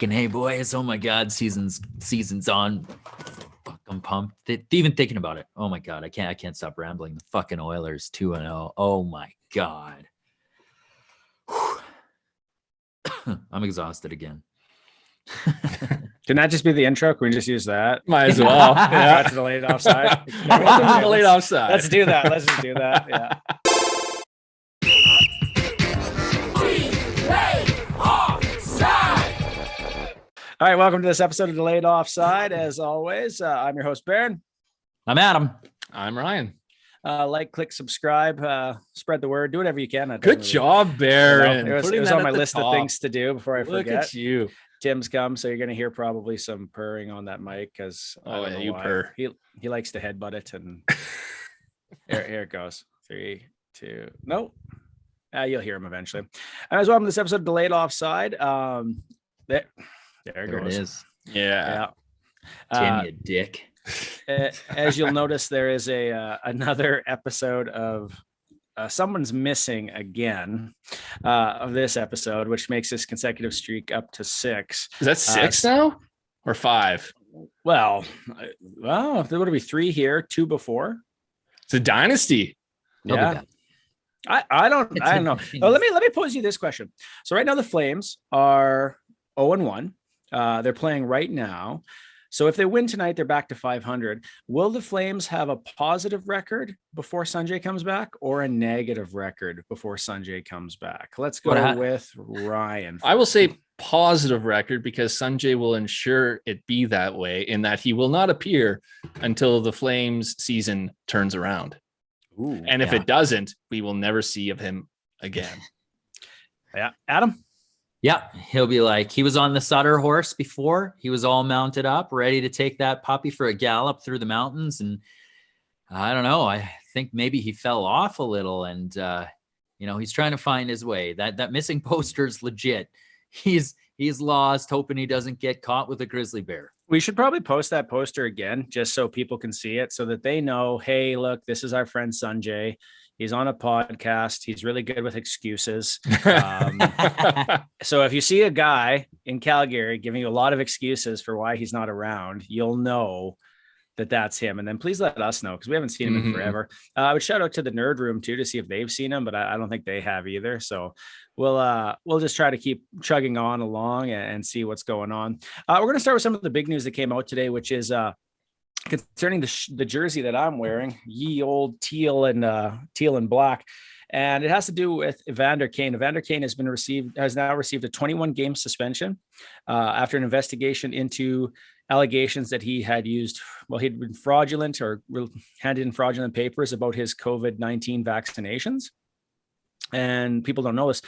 Fucking hey, boys. Oh my God. Season's on. Fuck, I'm pumped. Even thinking about it. Oh my God. I can't stop rambling. The fucking Oilers 2-0. Oh my God. I'm exhausted again. Can that just be the intro? Can we just use that? Might as well. Yeah. That's delayed offside. Welcome to Delayed Offside. Let's do that. Let's just do that. Yeah. All right, welcome to this episode of Delayed Offside. As always, I'm your host, Baron. I'm Adam. I'm Ryan. Like, click, subscribe, spread the word, do whatever you can. Good job, Baron. It was on my list of things to do before I forget. Look at you. Tim's come, so you're going to hear probably some purring on that mic because you purr. He likes to headbutt it, and here it goes. 3, 2, no. You'll hear him eventually. And as well, on this episode of Delayed Offside, there it is. Yeah. Tim, you dick. As you'll notice, there is another episode of someone's missing again of this episode, which makes this consecutive streak up to 6. Is that 6 now or 5? Well, there would be 3 here, 2 before. It's a dynasty. Yeah. I don't know. Well, let me pose you this question. So right now the Flames are 0-1. They're playing right now. So if they win tonight, they're back to 500. Will the Flames have a positive record before Sanjay comes back or a negative record before Sanjay comes back? Let's go with Ryan. I will say positive record because Sanjay will ensure it be that way in that he will not appear until the Flames season turns around. Ooh, and if it doesn't, we will never see of him again. Yeah. Adam? Yeah, he'll be like, he was on the Sutter horse before. He was all mounted up, ready to take that puppy for a gallop through the mountains. And I don't know, I think maybe he fell off a little and, he's trying to find his way. That missing poster is legit. He's lost, hoping he doesn't get caught with a grizzly bear. We should probably post that poster again, just so people can see it so that they know, hey, look, this is our friend Sanjay. He's on a podcast. He's really good with excuses. So if you see a guy in Calgary giving you a lot of excuses for why he's not around, you'll know that that's him. And then please let us know because we haven't seen him in forever. I would shout out to the Nerd Room too to see if they've seen him, but I don't think they have either. So we'll just try to keep chugging on along and see what's going on. We're going to start with some of the big news that came out today, which is concerning the jersey that I'm wearing, ye old teal and black. And it has to do with Evander Kane. Evander Kane has now received a 21-game suspension after an investigation into allegations that he had he'd been fraudulent or handed in fraudulent papers about his COVID-19 vaccinations. And people don't know this.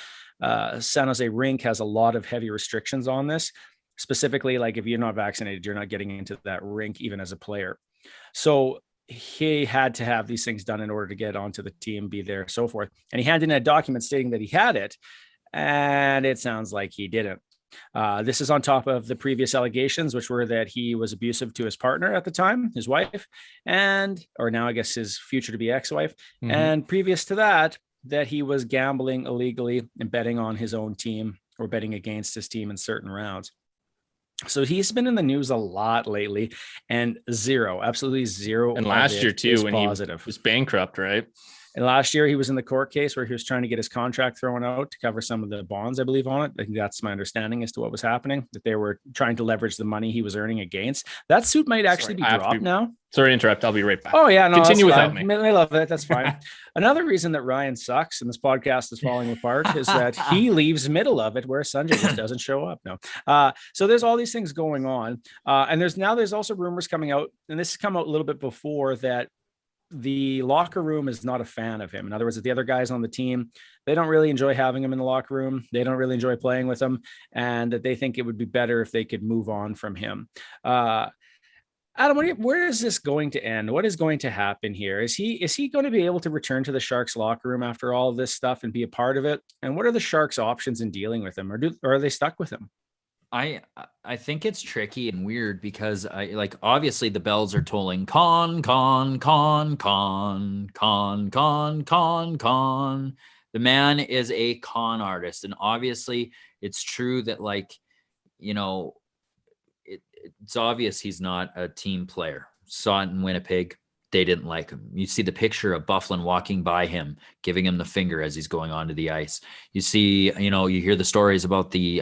San Jose Rink has a lot of heavy restrictions on this. Specifically, like if you're not vaccinated, you're not getting into that rink even as a player. So he had to have these things done in order to get onto the team, be there, so forth. And he handed in a document stating that he had it, and it sounds like he didn't. This is on top of the previous allegations, which were that he was abusive to his partner at the time, his wife, or now I guess his future-to-be ex-wife. Mm-hmm. And previous to that he was gambling illegally and betting on his own team or betting against his team in certain rounds. So he's been in the news a lot lately, and absolutely zero. And last year too, when positive. He was bankrupt, right? And last year he was in the court case where he was trying to get his contract thrown out to cover some of the bonds, I believe, on it. I think that's my understanding as to what was happening, that they were trying to leverage the money he was earning against. That suit might actually be dropped now. Sorry to interrupt. I'll be right back. Oh, yeah. No, continue without me. I love it. That's fine. Another reason that Ryan sucks and this podcast is falling apart is that he leaves middle of it where Sanjay just doesn't show up. No. So there's all these things going on. And there's also rumors coming out, and this has come out a little bit before, that the locker room is not a fan of him. In other words, the other guys on the team, they don't really enjoy having him in the locker room. They don't really enjoy playing with him, and that they think it would be better if they could move on from him. Adam, where is this going to end? What is going to happen here? Is he going to be able to return to the Sharks locker room after all of this stuff and be a part of it? And what are the Sharks' options in dealing with him, or are they stuck with him? I think it's tricky and weird because obviously the bells are tolling. Con. The man is a con artist, and obviously it's true that it's obvious he's not a team player. Saw it in Winnipeg. They didn't like him. You see the picture of Byfuglien walking by him, giving him the finger as he's going onto the ice. You see, you hear the stories about the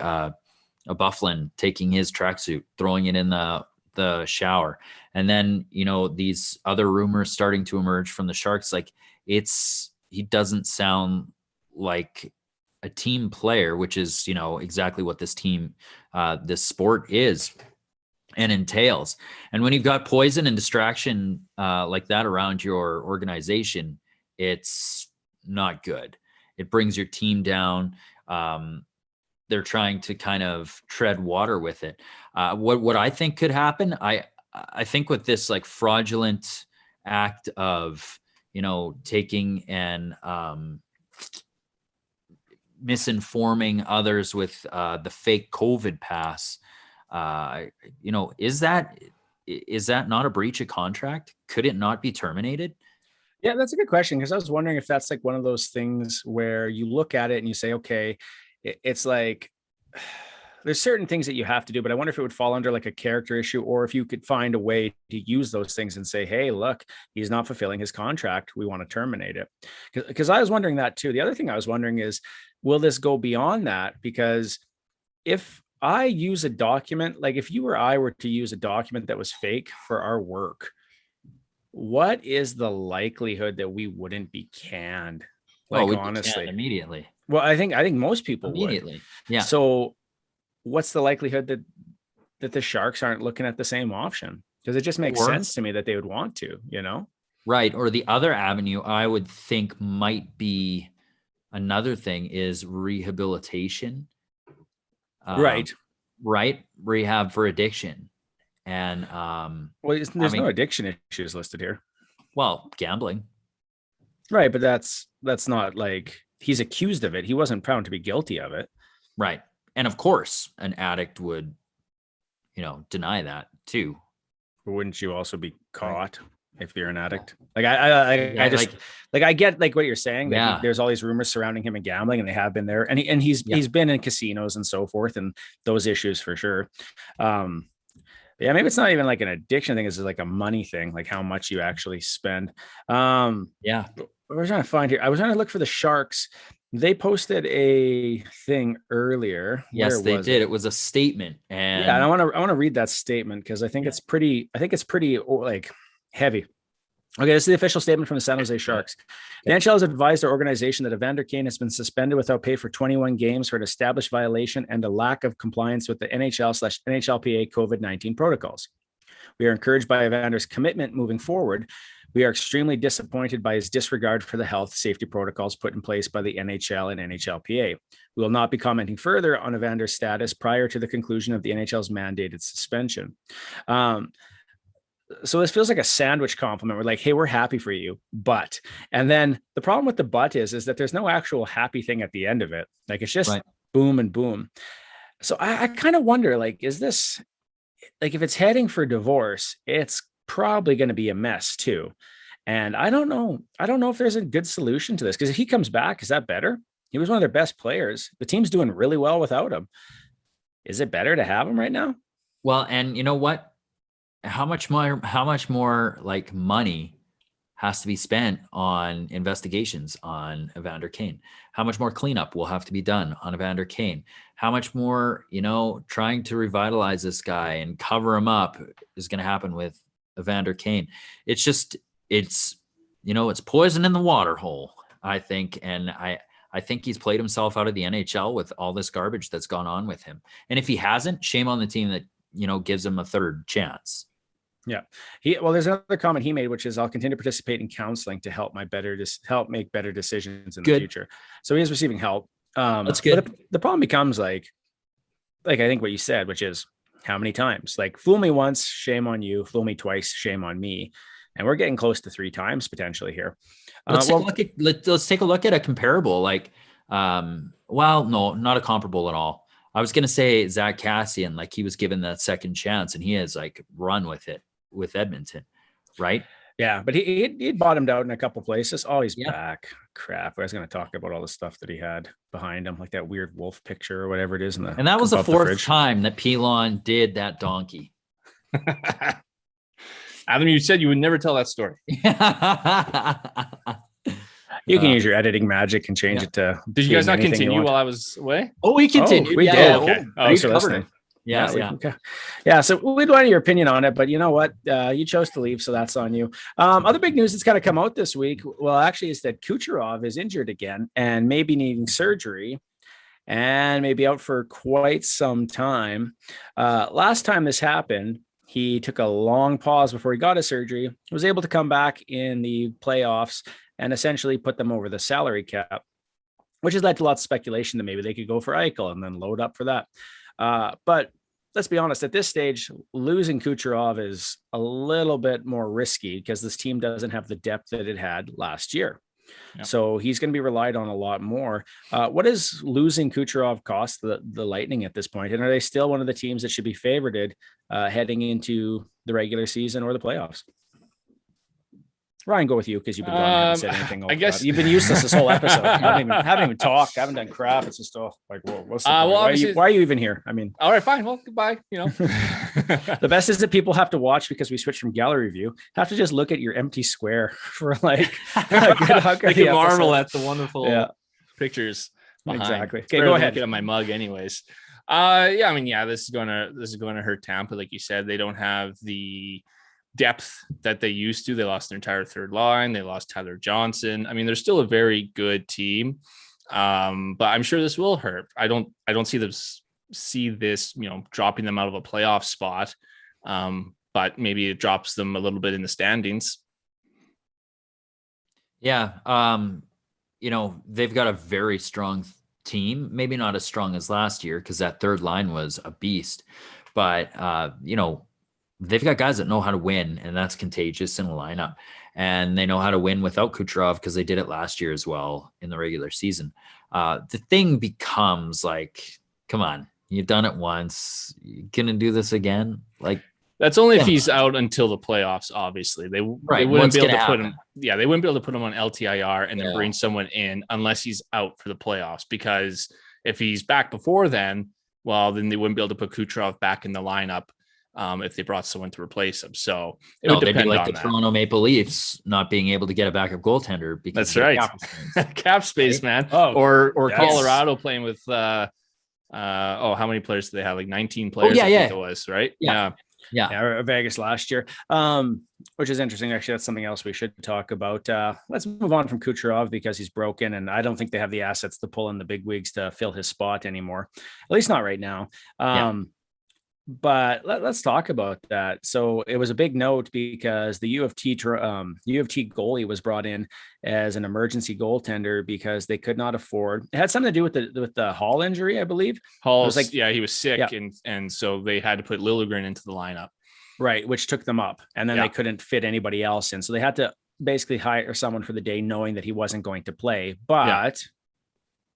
Byfuglien taking his tracksuit, throwing it in the shower. And then, these other rumors starting to emerge from the Sharks. Like he doesn't sound like a team player, which is, exactly what this team, this sport is and entails. And when you've got poison and distraction like that around your organization, it's not good. It brings your team down. They're trying to kind of tread water with it. What I think could happen, I think with this like fraudulent act of, taking and misinforming others with the fake COVID pass, is that not a breach of contract? Could it not be terminated? Yeah, that's a good question, because I was wondering if that's like one of those things where you look at it and you say, okay, it's like there's certain ththings that you have to do, but I wonder if it would fall under like a character issue, or if you could find a way to use those things and say, hey, look, he's not fulfilling his contract. We want to terminate it. Because I was wondering that too. The other thing I was wondering is, will this go beyond that? Because if I use a document, like if you or I were to use a document that was fake for our work, what is the likelihood that we wouldn't be canned? Like, honestly, immediately. Well, I think most people immediately would. Yeah. So what's the likelihood that the Sharks aren't looking at the same option? Because it just makes sense to me that they would want to, Right. Or the other avenue I would think might be another thing is rehabilitation. Right. Rehab for addiction. And there's no addiction issues listed here. Well, gambling. Right, but that's not like he's accused of it. He wasn't found to be guilty of it. Right. And of course, an addict would, deny that too. But wouldn't you also be caught if you're an addict? Like I get like what you're saying. That there's all these rumors surrounding him and gambling, and they have been there. And he's been in casinos and so forth, and those issues for sure. Yeah, maybe it's not even like an addiction thing. It's like a money thing, like how much you actually spend. Yeah. What was I trying to find here? I was trying to look for the Sharks. They posted a thing earlier. Yes, they did. It was a statement. And I want to read that statement because I think it's pretty like heavy. Okay, this is the official statement from the San Jose Sharks. The NHL has advised our organization that Evander Kane has been suspended without pay for 21 games for an established violation and a lack of compliance with the NHL/NHLPA COVID-19 protocols. We are encouraged by Evander's commitment moving forward. We are extremely disappointed by his disregard for the health safety protocols put in place by the NHL and NHLPA. We will not be commenting further on Evander's status prior to the conclusion of the NHL's mandated suspension. So this feels like a sandwich compliment. We're like, hey, we're happy for you, but, and then the problem with the but is that there's no actual happy thing at the end of it. Like it's just boom and boom. So I kind of wonder, like, is this, like, if it's heading for divorce, it's probably going to be a mess too. And I don't know if there's a good solution to this, because if he comes back, is that better? He was one of their best players. The team's doing really well without him. Is it better to have him right now? Well, and you know what? How much more like money has to be spent on investigations on Evander Kane? How much more cleanup will have to be done on Evander Kane? How much more, trying to revitalize this guy and cover him up is going to happen with Evander Kane? It's just, it's poison in the water hole, I think. And I think he's played himself out of the NHL with all this garbage that's gone on with him. And if he hasn't, shame on the team that, gives him a third chance. Yeah. There's another comment he made, which is, I'll continue to participate in counseling to help make better decisions in the future. So he is receiving help. That's good. But the problem becomes like I think what you said, which is how many times? Like, fool me once, shame on you. Fool me twice, shame on me. And we're getting close to 3 times potentially here. Let's take a look at a comparable. Like, no, not a comparable at all. I was going to say Zach Kassian, like he was given that second chance and he has like run with it with Edmonton, right? Yeah, but he bottomed out in a couple places. Oh, he's back. crap. I was going to talk about all the stuff that he had behind him, like that weird wolf picture or whatever it is. And that was the fourth time that Pilon did that donkey. Adam, you said you would never tell that story. You can use your editing magic and change it to. Did you guys not continue while I was away? Oh, we continued. We did. Okay. Thanks for listening. Yeah. Okay. Yeah. So we'd want your opinion on it, but you know what? You chose to leave, so that's on you. Other big news that's kind of come out this week, well, actually, is that Kucherov is injured again and maybe needing surgery and maybe out for quite some time. Last time this happened, he took a long pause before he got his surgery, was able to come back in the playoffs and essentially put them over the salary cap, which has led to lots of speculation that maybe they could go for Eichel and then load up for that. But let's be honest, at this stage, losing Kucherov is a little bit more risky because this team doesn't have the depth that it had last year. Yep. So he's going to be relied on a lot more. What does losing Kucherov cost the Lightning at this point? And are they still one of the teams that should be favorited heading into the regular season or the playoffs? Ryan, go with you because you've been gone and haven't said anything. I guess you've been useless this whole episode. haven't even talked. Haven't done crap. It's just like, whoa, what's the why are you even here? I mean, all right, fine. Well, goodbye. The best is that people have to watch because we switched from gallery view. Have to just look at your empty square for like a good hunk of the can marvel at the wonderful pictures behind. Exactly. Okay, go ahead. Get on my mug, anyways. This is going to hurt Tampa, like you said. They don't have the depth that they used to. They lost their entire third line. They lost Tyler Johnson. I mean, they're still a very good team, but I'm sure this will hurt. I don't see this dropping them out of a playoff spot, but maybe it drops them a little bit in the standings. Yeah, they've got a very strong team. Maybe not as strong as last year because that third line was a beast, but they've got guys that know how to win, and that's contagious in a lineup. And they know how to win without Kucherov because they did it last year as well in the regular season. The thing becomes like, come on, you've done it once. You gonna do this again? Like, that's only if he's out until the playoffs. Obviously, they wouldn't be able to put him. Yeah, they wouldn't be able to put him on LTIR and then bring someone in unless he's out for the playoffs. Because if he's back before then, well, then they wouldn't be able to put Kucherov back in the lineup. If they brought someone to replace him. So it would depend like on the that. Toronto Maple Leafs not being able to get a backup goaltender because that's right. Cap space, man. Or Colorado playing with how many players do they have? Like 19 players, I think it was, right? Yeah. Vegas last year. Which is interesting. Actually, that's something else we should talk about. Let's move on from Kucherov because he's broken, and I don't think they have the assets to pull in the big wigs to fill his spot anymore. At least not right now. But let's talk about that. So it was a big note because the U of T goalie was brought in as an emergency goaltender because they could not afford. It had something to do with the Hall injury, I believe. Hall was he was sick, and so they had to put Liljegren into the lineup, right? Which took them up, and then they couldn't fit anybody else in, so they had to basically hire someone for the day, knowing that he wasn't going to play. But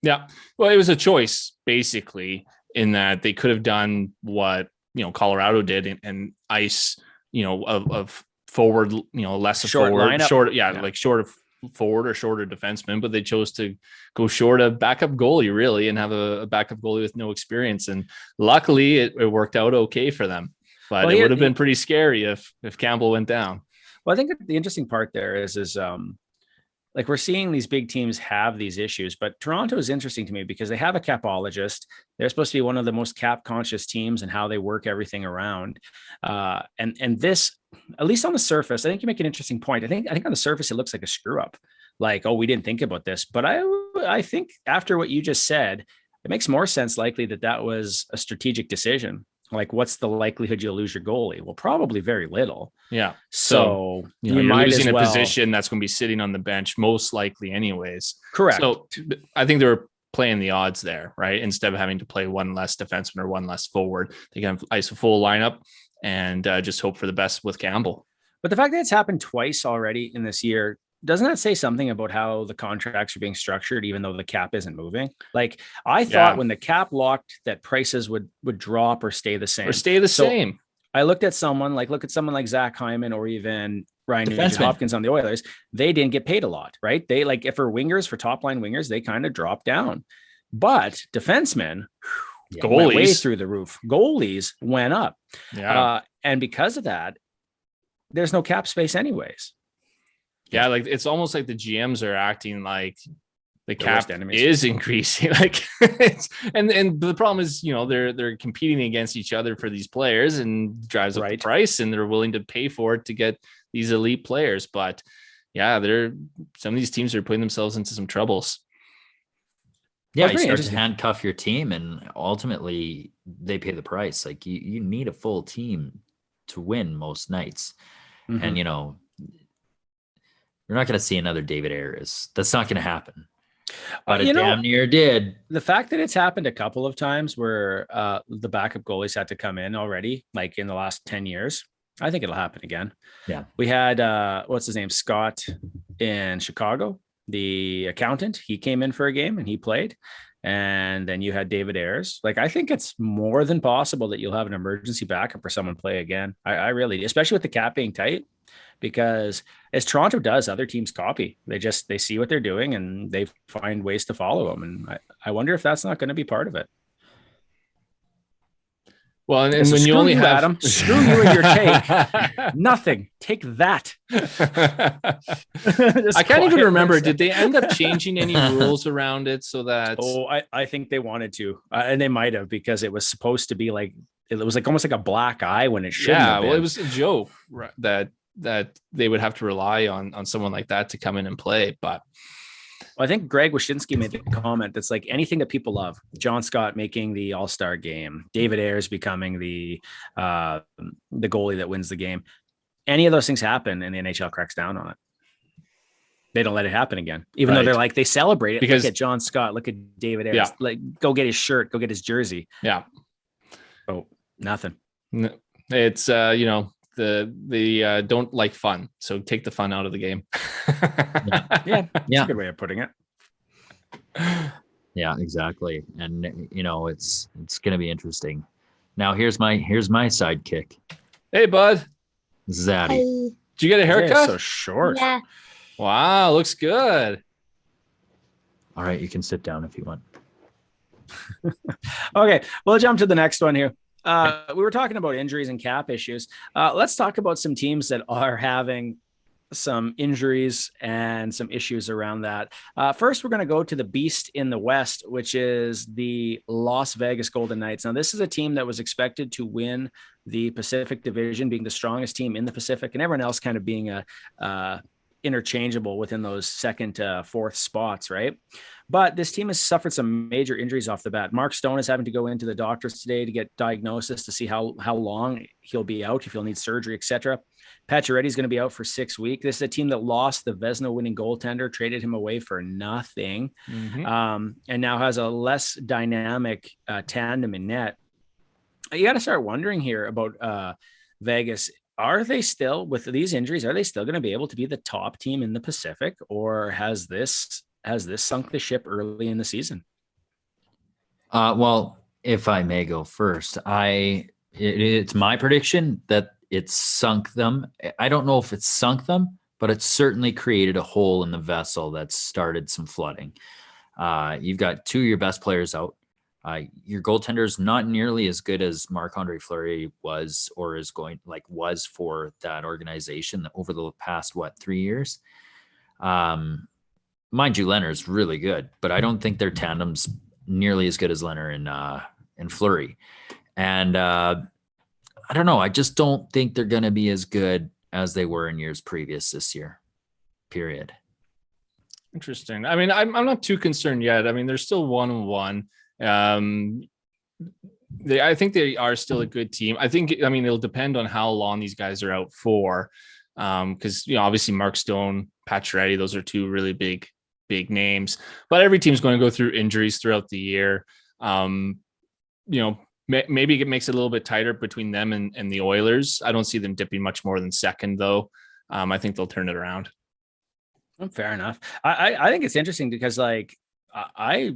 well, it was a choice basically in that they could have done what Colorado did and ice, of forward, less short forward, lineup. Short of forward or shorter defenseman, but they chose to go short of backup goalie really and have a backup goalie with no experience. And luckily it worked out okay for them, but it would have been pretty scary if Campbell went down. Well, I think the interesting part there is like we're seeing these big teams have these issues, but Toronto is interesting to me because they have a capologist. They're supposed to be one of the most cap conscious teams and how they work everything around. And this, at least on the surface, I think you make an interesting point. I think on the surface, it looks like a screw up. Like, oh, we didn't think about this, but I think after what you just said, it makes more sense likely that was a strategic decision. Like, what's the likelihood you'll lose your goalie? Well, probably very little. Yeah. So you're losing a position that's going to be sitting on the bench, most likely anyways. Correct. So I think they were playing the odds there, right? Instead of having to play one less defenseman or one less forward, they can ice a full lineup and just hope for the best with Campbell. But the fact that it's happened twice already in this year, doesn't that say something about how the contracts are being structured, even though the cap isn't moving? Like, I thought when the cap locked that prices would drop or stay the same. I look at someone like Zach Hyman or even Ryan Nugent-Hopkins on the Oilers, they didn't get paid a lot, right? They like, if for wingers, for top line wingers, they kind of dropped down. But defensemen went way through the roof. Goalies went up. Yeah. And because of that, there's no cap space anyways. Yeah, like it's almost like the GMs are acting like the cap is increasing. Like and the problem is, you know, they're competing against each other for these players and drives up the price, and they're willing to pay for it to get these elite players. But yeah, some of these teams are putting themselves into some troubles. Yeah, you start to handcuff your team, and ultimately they pay the price. Like you need a full team to win most nights. And, you know, you're not going to see another David Ayres. That's not going to happen. But it damn near did. The fact that it's happened a couple of times where the backup goalies had to come in already, like in the last 10 years, I think it'll happen again. Yeah. We had, what's his name? Scott in Chicago, the accountant. He came in for a game and he played. And then you had David Ayres. Like, I think it's more than possible that you'll have an emergency backup for someone play again. I really, especially with the cap being tight, because as Toronto does, other teams copy. They see what they're doing and they find ways to follow them. And I wonder if that's not going to be part of it. Well, and when you only have Adam, screw you and your take. Nothing. Take that. I can't even remember. Did they end up changing any rules around it so that? Oh, I think they wanted to, and they might have, because it was supposed to be like, it was like almost like a black eye when it shouldn't have been. Well, it was a joke that they would have to rely on someone like that to come in and play, but. I think Greg Wyshynski made the comment that's like, anything that people love, John Scott making the All-Star game, David Ayres becoming the goalie that wins the game. Any of those things happen and the NHL cracks down on it. They don't let it happen again, even though they're like, they celebrate it. Because look at John Scott, look at David Ayres, like go get his shirt, go get his jersey. Yeah. Oh, nothing. It's, you know, they don't like fun, so take the fun out of the game. Yeah, that's a good way of putting it. Yeah, exactly. And you know, it's gonna be interesting. Now here's my sidekick. Hey, bud. Zaddy. Hey. Did you get a haircut? So short. Yeah. Wow, looks good. All right, you can sit down if you want. Okay, we'll jump to the next one here. We were talking about injuries and cap issues. Let's talk about some teams that are having some injuries and some issues around that. First, we're going to go to the beast in the West, which is the Las Vegas Golden Knights. Now, this is a team that was expected to win the Pacific Division, being the strongest team in the Pacific, and everyone else kind of being interchangeable within those second to fourth spots, right? But this team has suffered some major injuries off the bat. Mark Stone is having to go into the doctors today to get diagnosis to see how long he'll be out, if he'll need surgery, etc. Pacioretty is going to be out for 6 weeks. This is a team that lost the Vezina winning goaltender, traded him away for nothing, and now has a less dynamic tandem in net. You got to start wondering here about Vegas. Are they still, with these injuries, are they still going to be able to be the top team in the Pacific, or has this sunk the ship early in the season? Well, if I may go first, it's my prediction that it's sunk them. I don't know if it's sunk them, but it's certainly created a hole in the vessel that started some flooding. You've got two of your best players out. Your goaltender is not nearly as good as Marc-Andre Fleury was, or was for that organization over the past 3 years. Mind you, Leonard's really good, but I don't think their tandem's nearly as good as Leonard and Fleury. And I don't know. I just don't think they're going to be as good as they were in years previous this year. Period. Interesting. I mean, I'm not too concerned yet. I mean, they're still 1-1. I think they are still a good team. I mean, it'll depend on how long these guys are out for. Because, you know, obviously Mark Stone, Pacioretty, those are two really big names, but every team's going to go through injuries throughout the year. You know, maybe it makes it a little bit tighter between them and the Oilers. I don't see them dipping much more than second, though. I think they'll turn it around. Fair enough. I think it's interesting because, like, I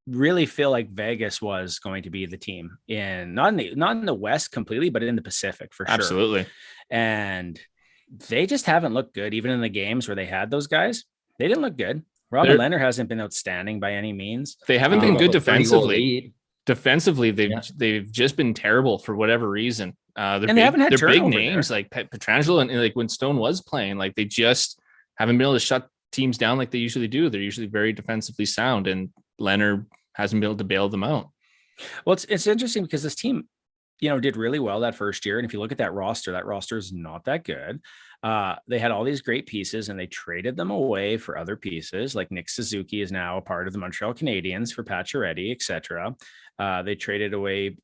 really feel like Vegas was going to be the team not in the West completely, but in the Pacific for sure. Absolutely. And they just haven't looked good. Even in the games where they had those guys, they didn't look good. Robin Lehner hasn't been outstanding by any means. They haven't been good defensively. Defensively, Yeah. they've just been terrible for whatever reason. And they haven't had they're big turnover names there. like Pietrangelo and like when Stone was playing, like they just haven't been able to shut teams down like they usually do. They're usually very defensively sound, and Leonard hasn't been able to bail them out. Well, it's interesting because this team, did really well that first year. And if you look at that roster is not that good. They had all these great pieces and they traded them away for other pieces. Like Nick Suzuki is now a part of the Montreal Canadiens for Pacioretty, etc. They traded away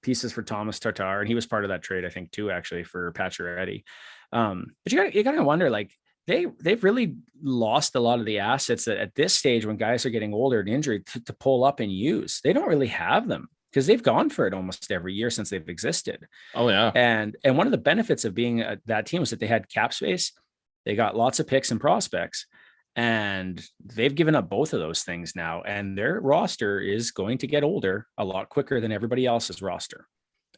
pieces for Thomas Tatar, and he was part of that trade, I think, too, actually, for Pacioretty. But you got to wonder, like, they've really lost a lot of the assets that at this stage, when guys are getting older and injured, to pull up and use. They don't really have them because they've gone for it almost every year since they've existed. Oh yeah. And one of the benefits of being that team was that they had cap space. They got lots of picks and prospects, and they've given up both of those things now. And their roster is going to get older a lot quicker than everybody else's roster.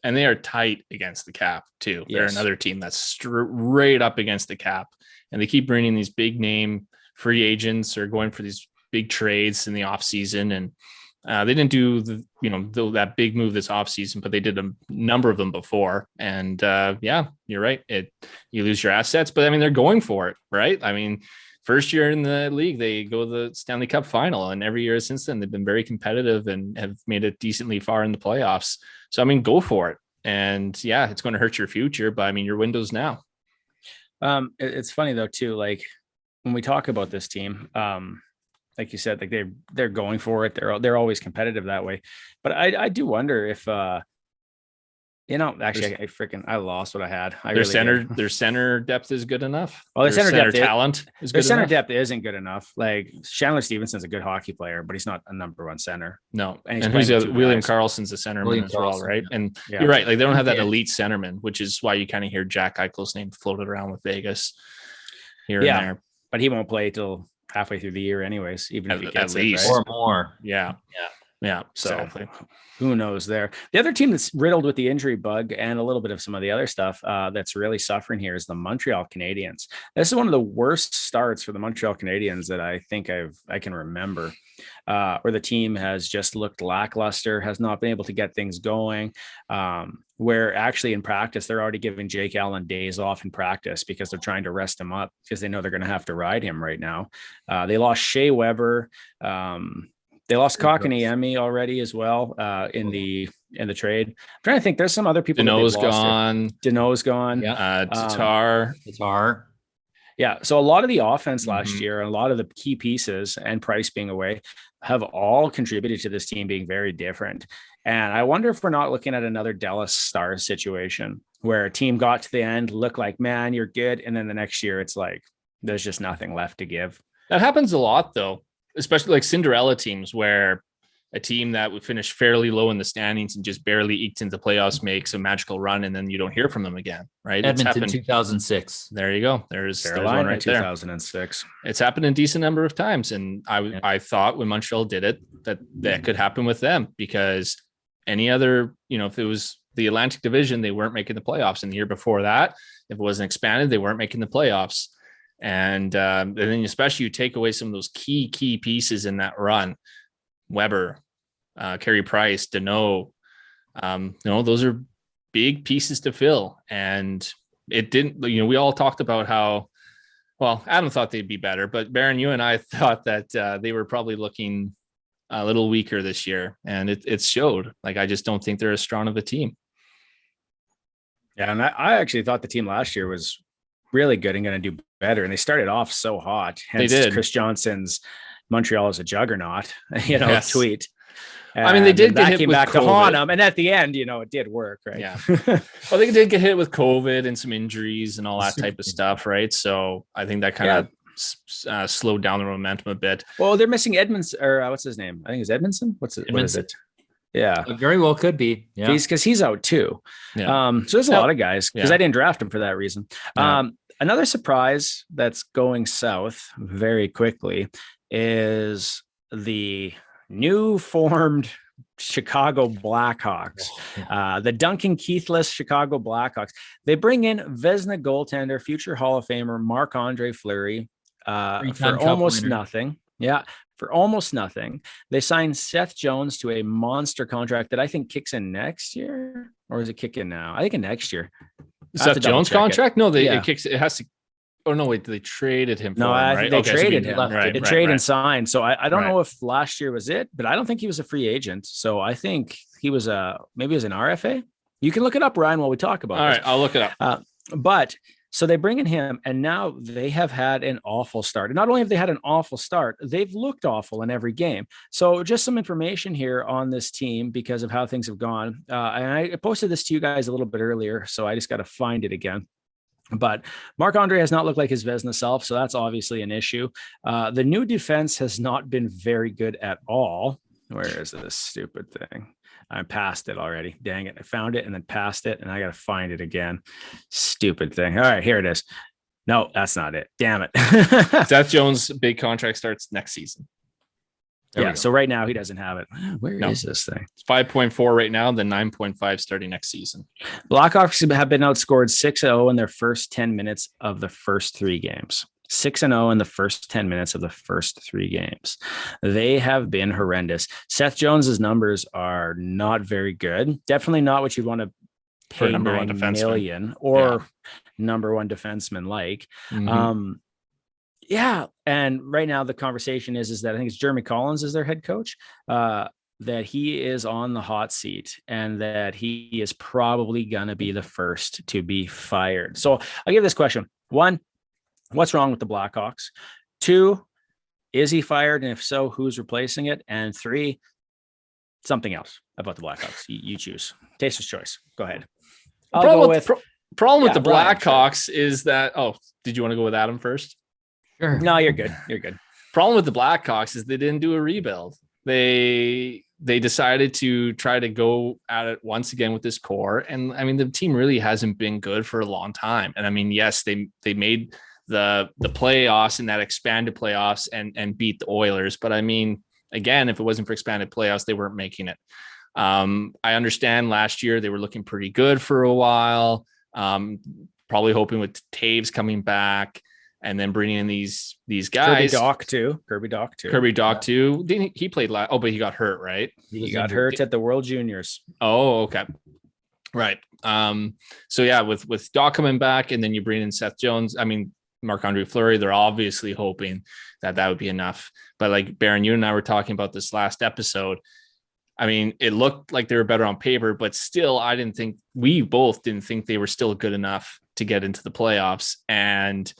And they are tight against the cap too. Yes. They're another team that's straight up against the cap, and they keep bringing these big name free agents or going for these big trades in the offseason. And they didn't do that big move this offseason, but they did a number of them before. And yeah, you're right. You lose your assets, but I mean, they're going for it, right? I mean, first year in the league, they go to the Stanley Cup final, and every year since then, they've been very competitive and have made it decently far in the playoffs. So, I mean, go for it. And yeah, it's going to hurt your future, but I mean, your window's now. It's funny though, too, like when we talk about this team, like you said, like they're going for it. They're always competitive that way. But I do wonder if, actually, I lost what I had. Their center depth is good enough. Well, their center depth talent is their good center enough. depth isn't good enough. Like Chandler Stevenson's a good hockey player, but he's not a number one center. No. And who's the other? William Karlsson's a centerman as well, right? Yeah. And Yeah. you're right. Like they don't have that elite centerman, which is why you kind of hear Jack Eichel's name floated around with Vegas here and there. But he won't play till halfway through the year anyways, even if he gets at least. it, right? Or more. Yeah. So Exactly. Who knows there? The other team that's riddled with the injury bug and a little bit of some of the other stuff that's really suffering here is the Montreal Canadiens. This is one of the worst starts for the Montreal Canadiens that I think I can remember, where the team has just looked lackluster, has not been able to get things going, where actually in practice, they're already giving Jake Allen days off in practice because they're trying to rest him up because they know they're going to have to ride him right now. They lost Shea Weber. They lost Kotkaniemi already as well in the trade. I'm trying to think. There's some other people. Danault's gone. Danault's gone. Yeah. Tatar. Yeah. So a lot of the offense last year, and a lot of the key pieces and Price being away, have all contributed to this team being very different. And I wonder if we're not looking at another Dallas Stars situation where a team got to the end, looked like, man, you're good. And then the next year it's like, there's just nothing left to give. That happens a lot though, especially like Cinderella teams where a team that would finish fairly low in the standings and just barely eked into playoffs makes a magical run, and then you don't hear from them again, right? Edmonton 2006. There you go. There's one right 2006. there. It's happened a decent number of times, and I thought when Montreal did it that could happen with them, because any other, if it was the Atlantic Division, they weren't making the playoffs, and the year before that, if it wasn't expanded, they weren't making the playoffs. And then especially you take away some of those key pieces in that run, Weber, Carey Price, Danault, those are big pieces to fill. And it didn't, we all talked about how, well, Adam thought they'd be better, but Baron, you and I thought that they were probably looking a little weaker this year, and it showed. Like, I just don't think they're as strong of a team. Yeah. And I actually thought the team last year was really good and going to do better. And they started off so hot. Hence, they did. Chris Johnson's Montreal is a juggernaut, yes. tweet. And I mean, they did get hit came with back COVID. to haunt them. And at the end, it did work, right? Yeah. Well, they did get hit with COVID and some injuries and all that type of stuff, right? So I think that kind of slowed down the momentum a bit. Well, they're missing Edmonds, or what's his name? I think it's Edmondson. What is it? Yeah, it very well could be. Yeah, because he's out too. Yeah. So there's a lot of guys, because I didn't draft him for that reason. Yeah. Another surprise that's going south very quickly is the new formed Chicago Blackhawks, the Duncan Keithless Chicago Blackhawks. They bring in Vezina goaltender, future Hall of Famer Marc-Andre Fleury for almost nothing. Yeah, for almost nothing. They signed Seth Jones to a monster contract that I think kicks in next year, or is it kicking now? I think in next year. Seth Jones contract? No, it kicks. It has to. Oh no, wait, they traded him. No, I think they traded him. Right, they traded and signed. So I don't know if last year was it, but I don't think he was a free agent. So I think he was maybe as an RFA. You can look it up, Ryan, while we talk about All this. right, I'll look it up. But so they bring in him, and now they have had an awful start. And not only have they had an awful start, they've looked awful in every game. So just some information here on this team because of how things have gone. And I posted this to you guys a little bit earlier, so I just got to find it again. But Marc-Andre has not looked like his Vezina self, so that's obviously an issue. The new defense has not been very good at all. Where is this stupid thing? I passed it already. Dang it. I found it and then passed it, and I got to find it again. Stupid thing. All right, here it is. No, that's not it. Damn it. Seth Jones' big contract starts next season. So right now he doesn't have it. Where is this thing? It's 5.4 right now, then 9.5 starting next season. Blackhawks have been outscored 6-0 in their first 10 minutes of the first 3 games. 6-0 in the first 10 minutes of the first 3 games. They have been horrendous. Seth Jones's numbers are not very good. Definitely not what you'd want to pay $9 million or number one defenseman like. Yeah. And right now the conversation is that I think it's Jeremy Collins is their head coach, that he is on the hot seat and that he is probably going to be the first to be fired. So I'll give this question. 1, what's wrong with the Blackhawks? 2, is he fired? And if so, who's replacing it? And 3, something else about the Blackhawks. You choose. Taster's choice. Go ahead. Problem with the Blackhawks is that, did you want to go with Adam first? Sure. No, you're good. You're good. Problem with the Blackhawks is they didn't do a rebuild. They decided to try to go at it once again with this core. And I mean, the team really hasn't been good for a long time. And I mean, yes, they made the playoffs and that expanded playoffs and beat the Oilers. But I mean, again, if it wasn't for expanded playoffs, they weren't making it. I understand last year they were looking pretty good for a while. Probably hoping with Taves coming back. And then bringing in these guys. Kirby Doc too. Didn't he played last? Oh, but he got hurt, right? He got hurt at the World Juniors. Oh, okay. Right. So yeah, with Doc coming back, and then you bring in Seth Jones. I mean, Marc-Andre Fleury. They're obviously hoping that would be enough. But like Baron, you and I were talking about this last episode. I mean, it looked like they were better on paper, but still, we both didn't think they were still good enough to get into the playoffs. And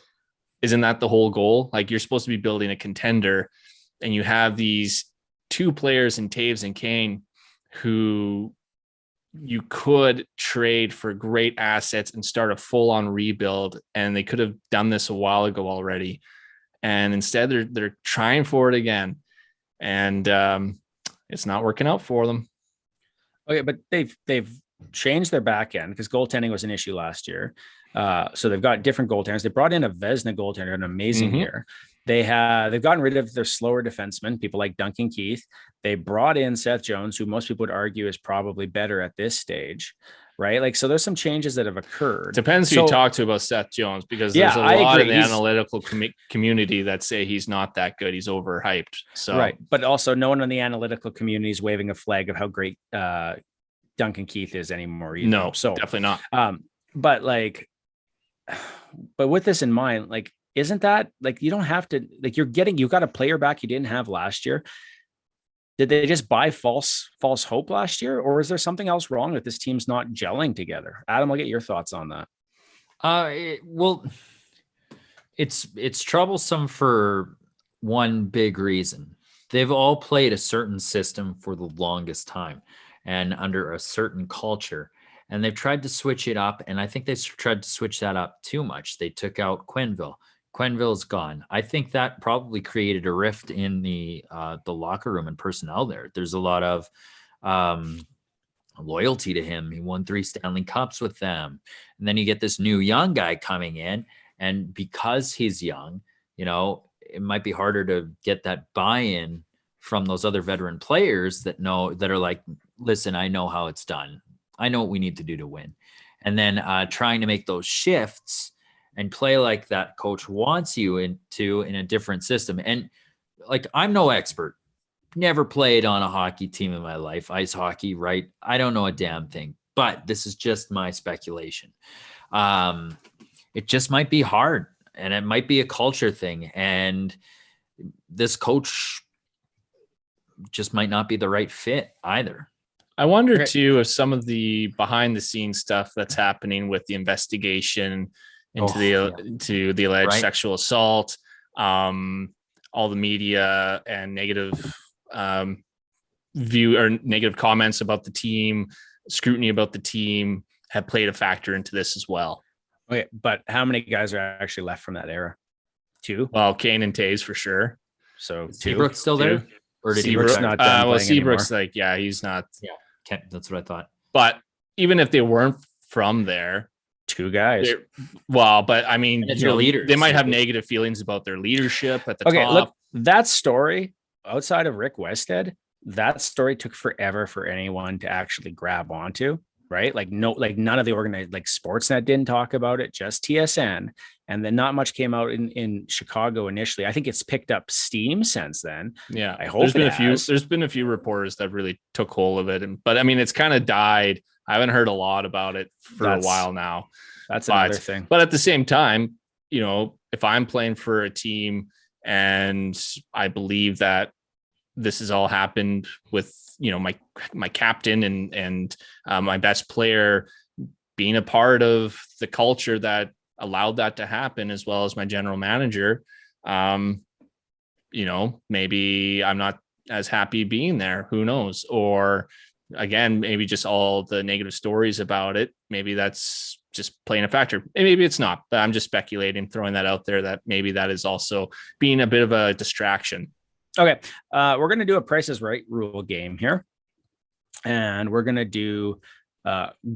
isn't that the whole goal? Like, you're supposed to be building a contender, and you have these 2 players in Taves and Kane who you could trade for great assets and start a full-on rebuild. And they could have done this a while ago already. And instead they're trying for it again. And it's not working out for them. Okay, but they've changed their back end because goaltending was an issue last year. So they've got different goaltenders. They brought in a Vezina goaltender, an amazing year. They've gotten rid of their slower defensemen, people like Duncan Keith. They brought in Seth Jones, who most people would argue is probably better at this stage, right? Like, so there's some changes that have occurred. Depends who you talk to about Seth Jones, because there's a lot in the analytical community that say he's not that good. He's overhyped. So right, but also no one in the analytical community is waving a flag of how great Duncan Keith is anymore. Either. No, so definitely not. But with this in mind, like, isn't that like, you don't have to, like, you got a player back you didn't have last year. Did they just buy false hope last year? Or is there something else wrong that this team's not gelling together? Adam, I'll get your thoughts on that. Well, it's troublesome for one big reason. They've all played a certain system for the longest time and under a certain culture. And they've tried to switch it up, and I think they tried to switch that up too much. They took out Quenneville. Quenneville's gone. I think that probably created a rift in the locker room and personnel there. There's a lot of loyalty to him. He won 3 Stanley Cups with them. And then you get this new young guy coming in, and because he's young, it might be harder to get that buy-in from those other veteran players that are like, listen, I know how it's done. I know what we need to do to win. And then trying to make those shifts and play like that coach wants you into in a different system. And like, I'm no expert, never played on a hockey team in my life, ice hockey, right? I don't know a damn thing, but this is just my speculation. It just might be hard, and it might be a culture thing. And this coach just might not be the right fit either. I wonder too if some of the behind the scenes stuff that's happening with the investigation into the alleged sexual assault, all the media and negative view or negative comments about the team, scrutiny about the team have played a factor into this as well. Okay, but how many guys are actually left from that era? 2? Well, Kane and Taves for sure. So is Seabrook's still there? Or did Seabrook's not done playing Seabrook's anymore. He's not. Yeah. Okay, that's what I thought. But even if they weren't from there, 2 guys. But I mean, your leaders. They might have negative feelings about their leadership at the top. Look, that story outside of Rick Westhead, that story took forever for anyone to actually grab onto, right? Like none of the organized, like Sportsnet didn't talk about it, just TSN. And then not much came out in Chicago initially. I think it's picked up steam since then. Yeah. I hope there's been a few reporters that really took hold of it. But I mean, it's kind of died. I haven't heard a lot about it for a while now. That's another thing. But at the same time, if I'm playing for a team and I believe that this has all happened with, my captain and my best player being a part of the culture that allowed that to happen, as well as my general manager, maybe I'm not as happy being there. Who knows? Or again, maybe just all the negative stories about it. Maybe that's just playing a factor. And maybe it's not, but I'm just speculating, throwing that out there that maybe that is also being a bit of a distraction. Okay. We're going to do a Price is Right rule game here. And we're going to do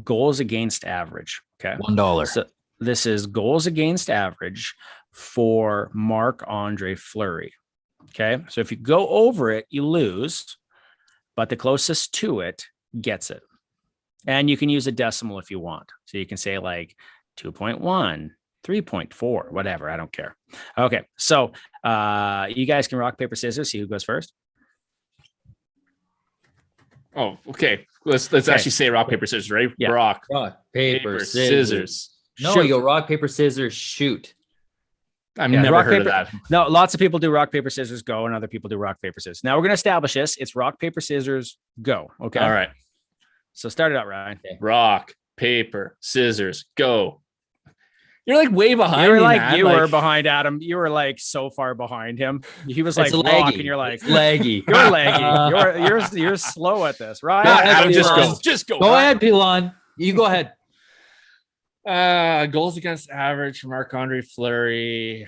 goals against average. Okay. $1. So this is goals against average for Marc-Andre Fleury. Okay. So if you go over it, you lose, but the closest to it gets it. And you can use a decimal if you want. So you can say like 2.1, 3.4, whatever. I don't care. Okay. So you guys can rock, paper, scissors. See who goes first. Oh, okay. Let's actually say rock, paper, scissors, right? Yeah. Rock, paper, scissors. No, Shoot. you'll rock, paper, scissors, shoot. I've never heard of that. No, lots of people do rock, paper, scissors, go, and other people do rock, paper, scissors. Now we're going to establish this. It's rock, paper, scissors, go. Okay. All right. So start it out, Ryan. Okay. Rock, paper, scissors, go. You're like way behind. You were me, like man. you were behind Adam. You were like so far behind him. He was like rock, and you're like laggy. You're laggy. You're slow at this, right? Adam, just go. Go ahead, Pilon. You go ahead. Goals against average for Marc-Andre Fleury.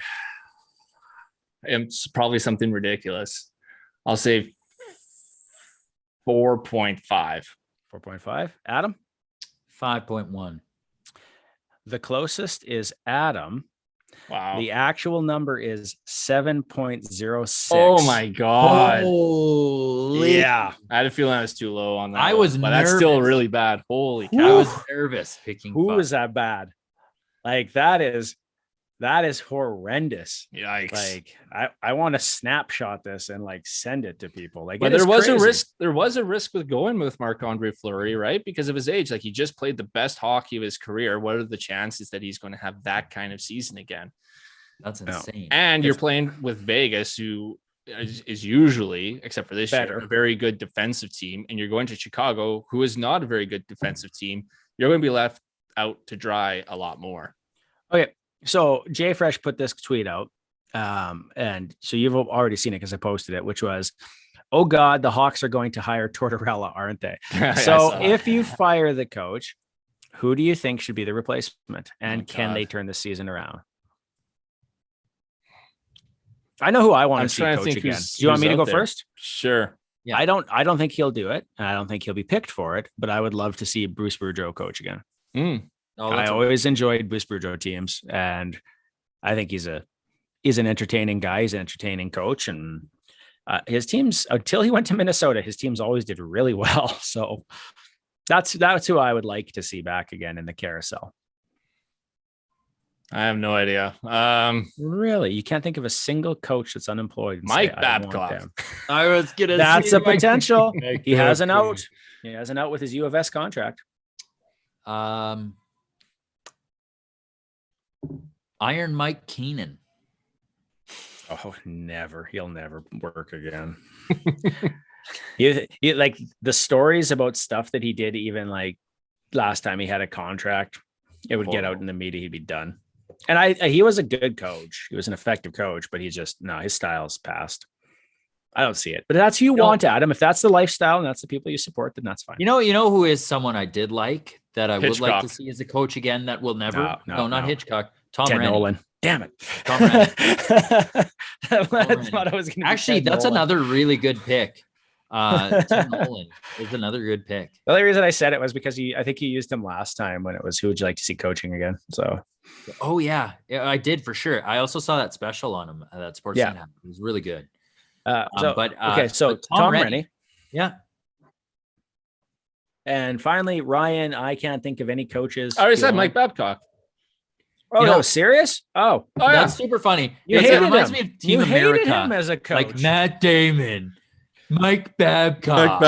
It's probably something ridiculous. I'll say 4.5. 4.5. Adam? 5.1. The closest is Adam. Wow. The actual number is 7.06. Oh my God. Holy. Yeah. I had a feeling I was too low on that. I was but nervous. That's still really bad. Holy cow. I was nervous picking. Who is that bad? Like that is horrendous. Yikes. Like I want to snapshot this and like send it to people. Like, but there was a risk. There was a risk with going with Marc-Andre Fleury, right? Because of his age. Like he just played the best hockey of his career. What are the chances that he's going to have that kind of season again? That's insane. And you're playing with Vegas, who is usually, except for this year, a very good defensive team. And you're going to Chicago, who is not a very good defensive team. You're going to be left out to dry a lot more. Okay. So Jay Fresh put this tweet out. And so you've already seen it because I posted it, which was, oh God, the Hawks are going to hire Tortorella, aren't they? So if you fire the coach, who do you think should be the replacement? And can they turn the season around? I know who I want to see coach again. Do you want me to go first? Sure. Yeah. I don't think he'll do it. I don't think he'll be picked for it, but I would love to see Bruce Boudreau coach again. I always enjoyed Bruce Boudreau teams, and I think he's an entertaining guy. He's an entertaining coach, and his teams, until he went to Minnesota, his teams always did really well. So that's who I would like to see back again in the carousel. I have no idea. Really? You can't think of a single coach that's unemployed? Mike Babcock. I was gonna. That's a potential. He has an Babcock. out. He has an out with his U of S contract. Iron Mike Keenan. Oh, never. He'll never work again. you like the stories about stuff that he did, even like last time he had a contract, it would get out in the media, he'd be done. And he was a good coach. He was an effective coach, but his style's passed. I don't see it. But that's who you want, Adam. If that's the lifestyle and that's the people you support, then that's fine. You know who is someone I did like that I would like to Hitchcock. see as a coach again that will never. No, not Hitchcock. Tom Ted Rennie. Nolan. Damn it. Tom Rennie. I thought I was going to Actually, that's another really good pick. Ted Nolan is another good pick. The only reason I said it was because I think he used him last time when it was who would you like to see coaching again? So, oh yeah, I did for sure. I also saw that special on him. That sports. It was really good. So Tom Rennie. Yeah. And finally, Ryan, I can't think of any coaches. I already said Mike Babcock. Oh, no, serious? Oh, that's super funny. You it reminds me of Team you America. Hated him as a coach. Like Matt Damon, Mike Babcock.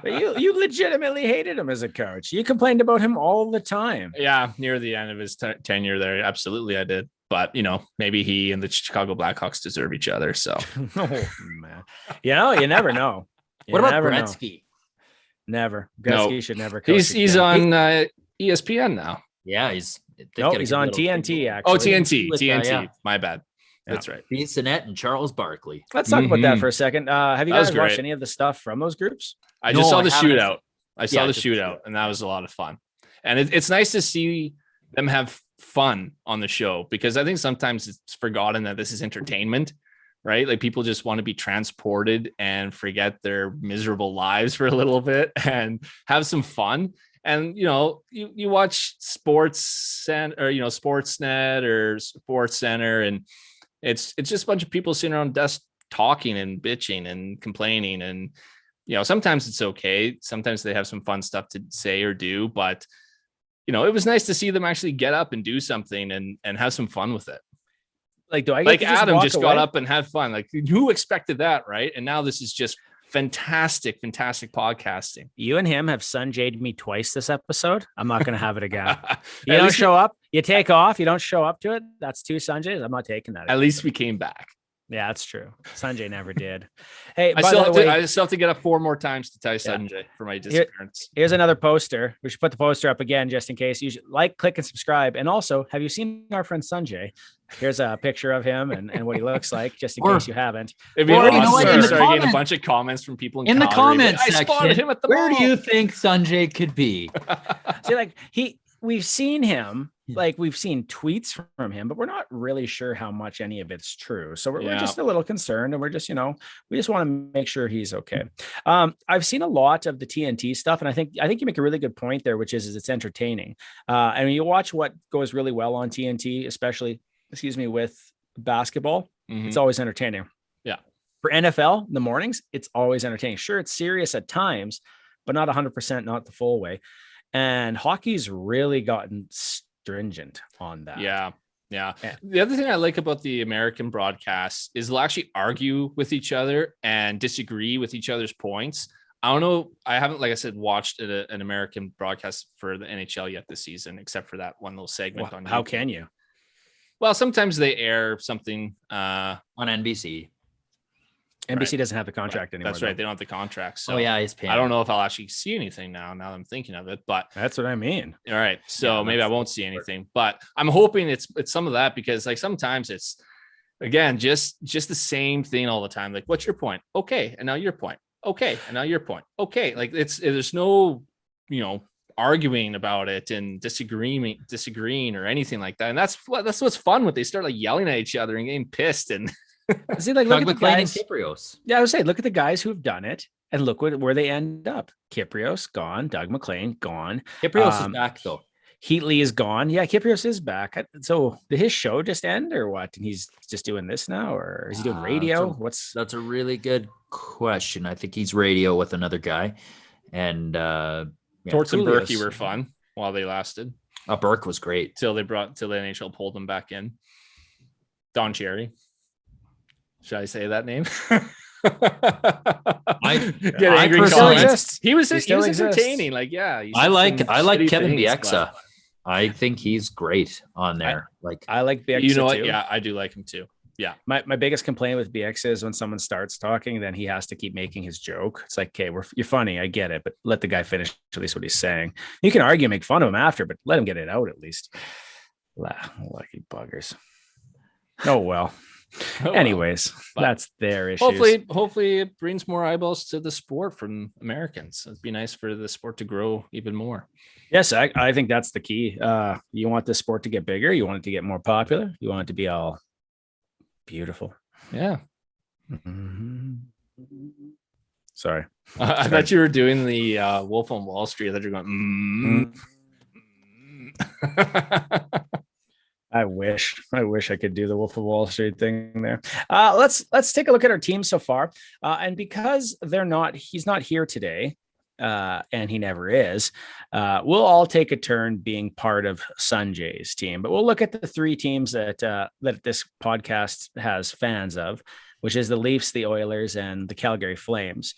You legitimately hated him as a coach. You complained about him all the time. Yeah, near the end of his tenure there. Absolutely, I did. But, maybe he and the Chicago Blackhawks deserve each other. So, oh, man. You never know. What about Gretzky? Never. Gretzky should never coach. He's on ESPN now. Yeah, he's on TNT, actually. Oh, TNT. Yeah. My bad. Yeah. That's right. Dean Sinnett and Charles Barkley. Let's talk about that for a second. Have you guys watched any of the stuff from those groups? I just saw the shootout. I saw the shootout, and that was a lot of fun. And it's nice to see them have fun on the show, because I think sometimes it's forgotten that this is entertainment, right? Like people just want to be transported and forget their miserable lives for a little bit and have some fun. And, you watch Sportsnet or Sports Center, and it's just a bunch of people sitting around desk talking and bitching and complaining. And, sometimes it's okay. Sometimes they have some fun stuff to say or do, but it was nice to see them actually get up and do something and have some fun with it. Like, do I get like to Adam just got up and had fun? Like, who expected that, right? And now this is just fantastic podcasting. You and him have Sanjay'd me twice this episode. I'm not going to have it again. You don't show up, you take off. You don't show up to it. That's 2 Sanjays. I'm not taking that. At least we came back. Yeah, that's true. Sanjay never did. Hey, I still have to get up 4 more times to tell Sanjay for my disappearance. Here's another poster. We should put the poster up again just in case. You should click, and subscribe. And also, have you seen our friend Sanjay? Here's a picture of him and what he looks like, just in case you haven't. If you started getting a bunch of comments from people in the comments section. I spotted him at the Where mall. do you think Sanjay could be? See, we've seen him. Like we've seen tweets from him, but we're not really sure how much any of it's true. So we're just a little concerned, and we're just, we just want to make sure he's okay. I've seen a lot of the TNT stuff, and I think you make a really good point there, which is it's entertaining. And when you watch what goes really well on TNT, especially, with basketball, it's always entertaining. Yeah. For NFL in the mornings, it's always entertaining. Sure, it's serious at times, but not 100%, not the full way. And hockey's really gotten stringent on that. Yeah. The other thing I like about the American broadcasts is they'll actually argue with each other and disagree with each other's points. I don't know. I haven't, like I said, watched an American broadcast for the NHL yet this season, except for that one little segment on YouTube. How can you? Well, sometimes they air something on NBC. NBC doesn't have the contract anymore. That's right. They don't have the contract. So he's paying. I don't know if I'll actually see anything now that I'm thinking of it, but that's what I mean. All right. So maybe I won't see anything, but I'm hoping it's some of that, because like sometimes it's, again, just the same thing all the time. Like, what's your point? Okay. And now your point. Okay. And now your point. Okay. Like there's no, arguing about it and disagreeing or anything like that. And that's what's fun when they start like yelling at each other and getting pissed and see, like, look at the guys. Kyprios. Yeah, I would say, look at the guys who've done it and look where they end up. Kyprios gone, Doug McLean gone. Kyprios is back though. Heatley is gone. Yeah, Kyprios is back. So did his show just end or what? And he's just doing this now, or is he doing radio? That's a really good question. I think he's radio with another guy. And Torts and Berkey were fun while they lasted. Burke was great. Till the NHL pulled him back in. Don Cherry. Should I say that name? I get angry comments. He was entertaining. Like, yeah. I like Kevin Bieksa. I think he's great on there. I like Bieksa. You know what? Too. Yeah, I do like him too. Yeah. My biggest complaint with Bieksa is when someone starts talking, then he has to keep making his joke. It's like, okay, you're funny. I get it, but let the guy finish at least what he's saying. You can argue, make fun of him after, but let him get it out at least. Lucky buggers. Oh, well. Anyways, that's their issues. Hopefully it brings more eyeballs to the sport from Americans. It'd be nice for the sport to grow even more. Yes, I think that's the key. You want the sport to get bigger. You want it to get more popular. You want it to be all beautiful. Yeah. Mm-hmm. Sorry. I thought you were doing the Wolf on Wall Street. I thought you were going, I wish I could do the Wolf of Wall Street thing there. Let's take a look at our team so far. And because he's not here today, and he never is, we'll all take a turn being part of Sanjay's team. But we'll look at the three teams that this podcast has fans of, which is the Leafs, the Oilers, and the Calgary Flames.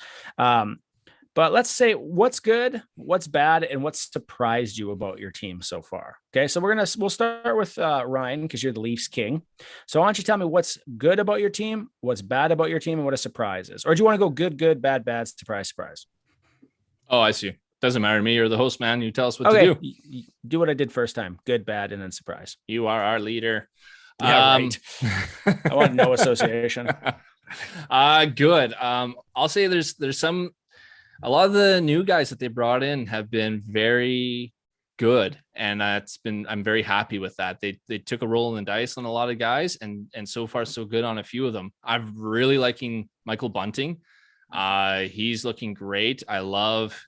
But let's say what's good, what's bad, and what's surprised you about your team so far. Okay, so we'll start with Ryan, because you're the Leafs king. So why don't you tell me what's good about your team, what's bad about your team, and what a surprise is? Or do you want to go good, bad, surprise, surprise? Oh, I see. Doesn't matter to me. You're the host, man. You tell us what to do. Do what I did first time. Good, bad, and then surprise. You are our leader. Yeah, right. I want no association. Good. I'll say there's a lot of the new guys that they brought in have been very good, and I'm very happy with that. They took a roll in the dice on a lot of guys, and so far so good on a few of them. I'm really liking Michael Bunting. He's looking great. I love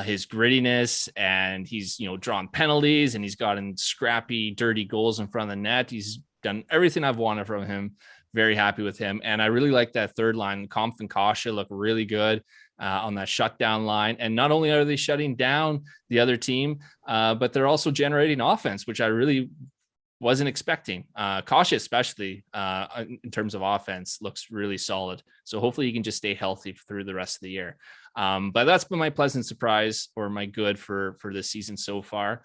his grittiness, and he's drawn penalties, and he's gotten scrappy, dirty goals in front of the net. He's done everything I've wanted from him. Very happy with him, and I really like that third line. Kampf and Kasha look really good on that shutdown line. And not only are they shutting down the other team, but they're also generating offense, which I really wasn't expecting. Kasha, especially in terms of offense, looks really solid. So hopefully he can just stay healthy through the rest of the year. But that's been my pleasant surprise, or my good for this season so far.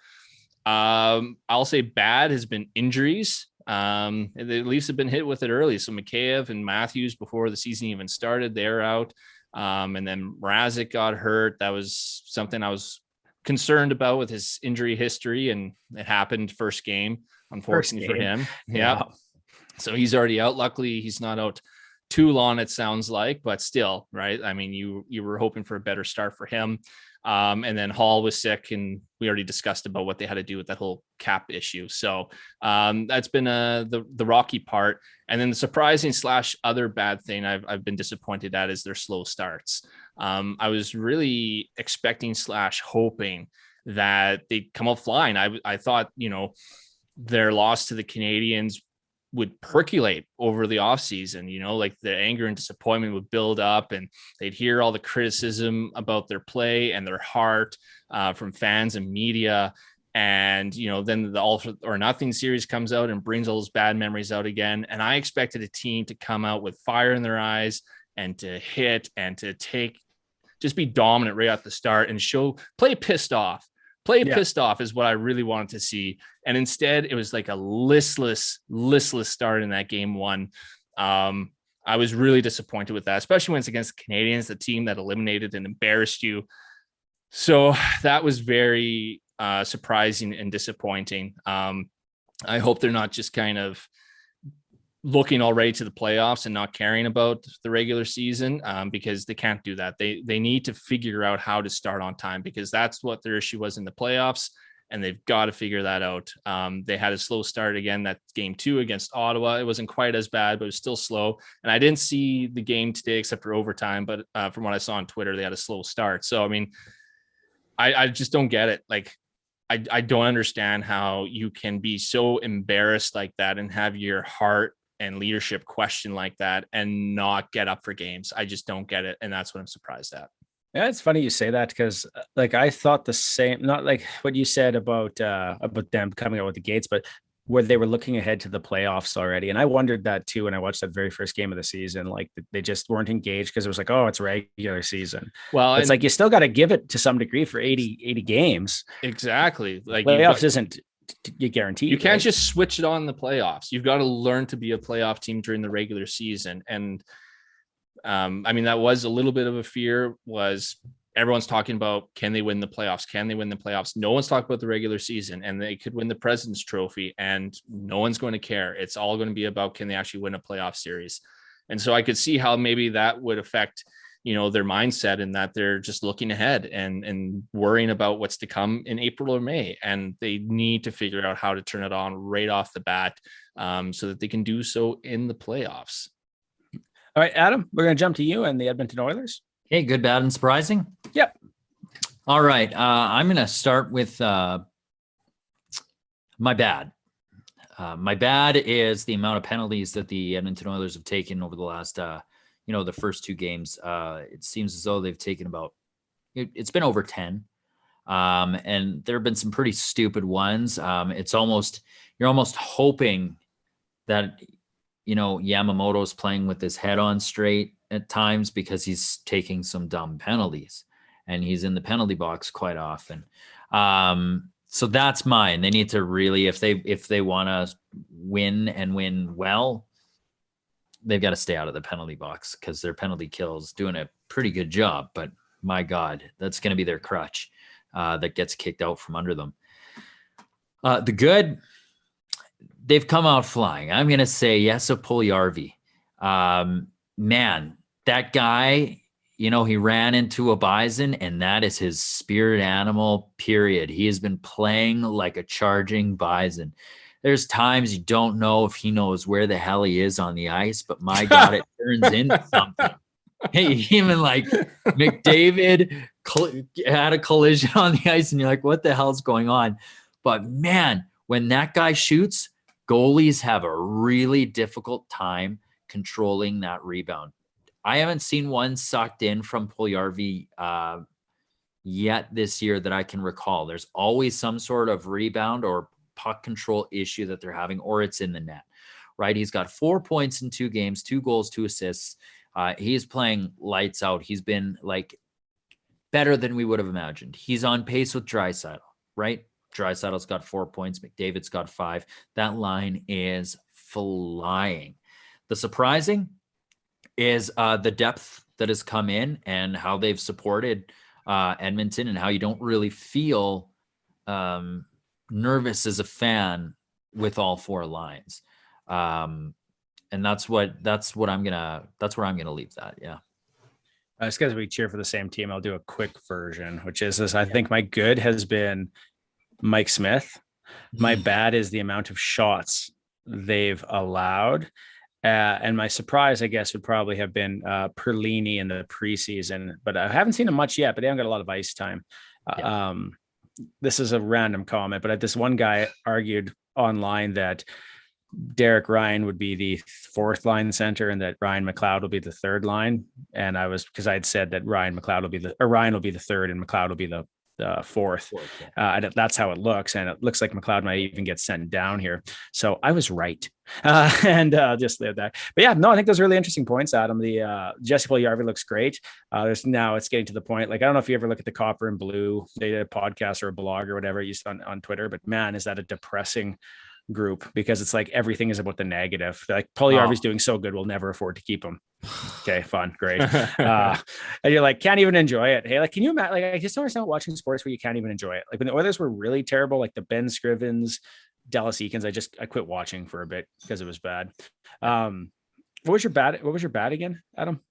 I'll say bad has been injuries. The Leafs have been hit with it early. So Mikheyev and Matthews, before the season even started, they're out. And then Mrazek got hurt. That was something I was concerned about with his injury history, and it happened first game, unfortunately for him. Yeah. So he's already out. Luckily, he's not out too long, it sounds like, but still, right? I mean, you were hoping for a better start for him. And then Hall was sick, and we already discussed about what they had to do with that whole cap issue. So that's been the rocky part. And then the surprising / other bad thing I've been disappointed at is their slow starts. I was really expecting / hoping that they'd come up flying. I thought, their loss to the Canadiens would percolate over the offseason, like the anger and disappointment would build up, and they'd hear all the criticism about their play and their heart from fans and media. And, then the all or nothing series comes out and brings all those bad memories out again. And I expected a team to come out with fire in their eyes and to hit and to just be dominant right at the start and play pissed off. Pissed off is what I really wanted to see. And instead it was like a listless start in that game one. I was really disappointed with that, especially when it's against the Canadiens, the team that eliminated and embarrassed you. So that was very surprising and disappointing. I hope they're not just kind of looking already to the playoffs and not caring about the regular season, because they can't do that. They need to figure out how to start on time, because that's what their issue was in the playoffs, and they've got to figure that out. They had a slow start again, that game 2 against Ottawa. It wasn't quite as bad, but it was still slow. And I didn't see the game today except for overtime, but from what I saw on Twitter, they had a slow start. So, I mean, I just don't get it. Like, I don't understand how you can be so embarrassed like that and have your heart and leadership question like that and not get up for games. I just don't get it. And that's what I'm surprised at. Yeah, it's funny you say that because like I thought the same, not like what you said about them coming out with the gates, but where they were looking ahead to the playoffs already. And I wondered that too when I watched that very first game of the season. Like they just weren't engaged because it was like, oh, it's regular season. Well, it's like you still got to give it to some degree for 80 games. Exactly. Like playoffs isn't you guarantee. You can't just switch it on in the playoffs. You've got to learn to be a playoff team during the regular season. And I mean, that was a little bit of a fear. Was everyone's talking about, can they win the playoffs? Can they win the playoffs? No one's talking about the regular season, and they could win the President's Trophy and no one's going to care. It's all going to be about, can they actually win a playoff series? And so I could see how maybe that would affect, their mindset, in that they're just looking ahead and worrying about what's to come in April or May. And they need to figure out how to turn it on right off the bat so that they can do so in the playoffs. All right, Adam, we're going to jump to you and the Edmonton Oilers. Hey, good, bad, and surprising. Yep. All right. I'm going to start with my bad. My bad is the amount of penalties that the Edmonton Oilers have taken over the last, the first two games. It seems as though they've taken it's been over 10. And there have been some pretty stupid ones. You're almost hoping that, Yamamoto's playing with his head on straight at times because he's taking some dumb penalties and he's in the penalty box quite often. So that's mine. They need to really, if they want to win and win well, they've got to stay out of the penalty box because their penalty kills doing a pretty good job. But my God, that's going to be their crutch that gets kicked out from under them. The good, they've come out flying. I'm going to say yes, Puljujärvi. Man, that guy, he ran into a bison, and that is his spirit animal, period. He has been playing like a charging bison. There's times you don't know if he knows where the hell he is on the ice, but my God, it turns into something. Hey, even like McDavid had a collision on the ice, and you're like, what the hell's going on? But man, when that guy shoots, goalies have a really difficult time controlling that rebound. I haven't seen one sucked in from Puljujärvi yet this year that I can recall. There's always some sort of rebound or puck control issue that they're having, or it's in the net, right? He's got 4 points in 2 games, 2 goals, 2 assists. He's playing lights out. He's been like better than we would have imagined. He's on pace with Draisaitl, right? Draisaitl's got 4 points. McDavid's got 5. That line is flying. The surprising is the depth that has come in and how they've supported Edmonton, and how you don't really feel nervous as a fan with all 4 lines. And that's where I'm gonna leave that. Yeah. It's because we cheer for the same team. I'll do a quick version, which is this. I think my good has been Mike Smith. My bad is the amount of shots they've allowed. And my surprise, I guess, would probably have been Perlini in the preseason, but I haven't seen him much yet, but they haven't got a lot of ice time. This is a random comment, but this one guy argued online that Derek Ryan would be the 4th line center and that Ryan McLeod will be the 3rd line. And because I had said that Ryan will be the 3rd and McLeod will be the 4th. That's how it looks. And it looks like McLeod might even get sent down here. So I was right. And just leave that. But yeah, no, I think those are really interesting points, Adam. The Jesse Puljujärvi looks great. It's getting to the point. Like, I don't know if you ever look at the Copper and Blue, they did a podcast or a blog or whatever you used on Twitter, but man, is that a depressing group, because it's like everything is about the negative. Like, Puljujärvi's doing so good, we'll never afford to keep him. Okay, fun, great. And you're like, can't even enjoy it. Hey, like, can you imagine? Like, I just don't understand watching sports where you can't even enjoy it. Like when the Oilers were really terrible, like the Ben Scrivens, Dallas Eakins, I quit watching for a bit because it was bad. What was your bad again, Adam?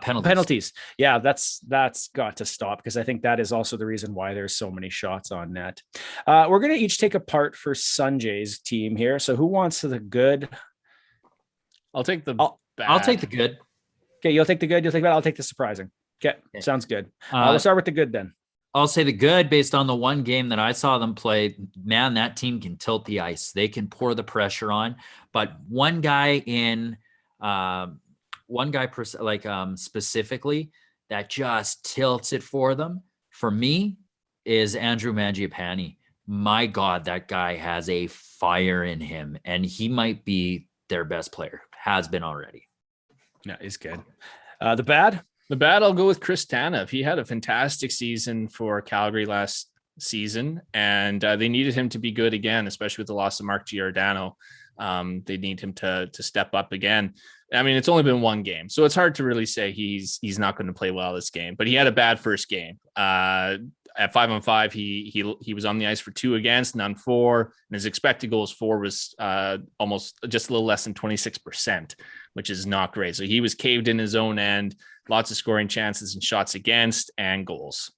Penalties. Yeah, that's got to stop, because I think that is also the reason why there's so many shots on net. We're going to each take a part for Sanjay's team here. So who wants the good? I'll take the bad. I'll take the good. Okay, you'll take the good. You'll take that. I'll take the surprising. Okay. Sounds good. We'll start with the good then. I'll say the good based on the one game that I saw them play. Man, that team can tilt the ice. They can pour the pressure on. But one guy specifically that just tilts it for them, for me, is Andrew Mangiapane. My God, that guy has a fire in him, and he might be their best player. Has been already. Yeah, he's good. The bad? The bad, I'll go with Chris Tanev. He had a fantastic season for Calgary last season, and they needed him to be good again, especially with the loss of Mark Giordano. They need him to step up again. I mean, it's only been one game, so it's hard to really say he's not going to play well this game. But he had a bad first game. At 5-on-5, he was on the ice for 2 against, none for, and his expected goals for was almost just a little less than 26%, which is not great. So he was caved in his own end, lots of scoring chances and shots against and goals.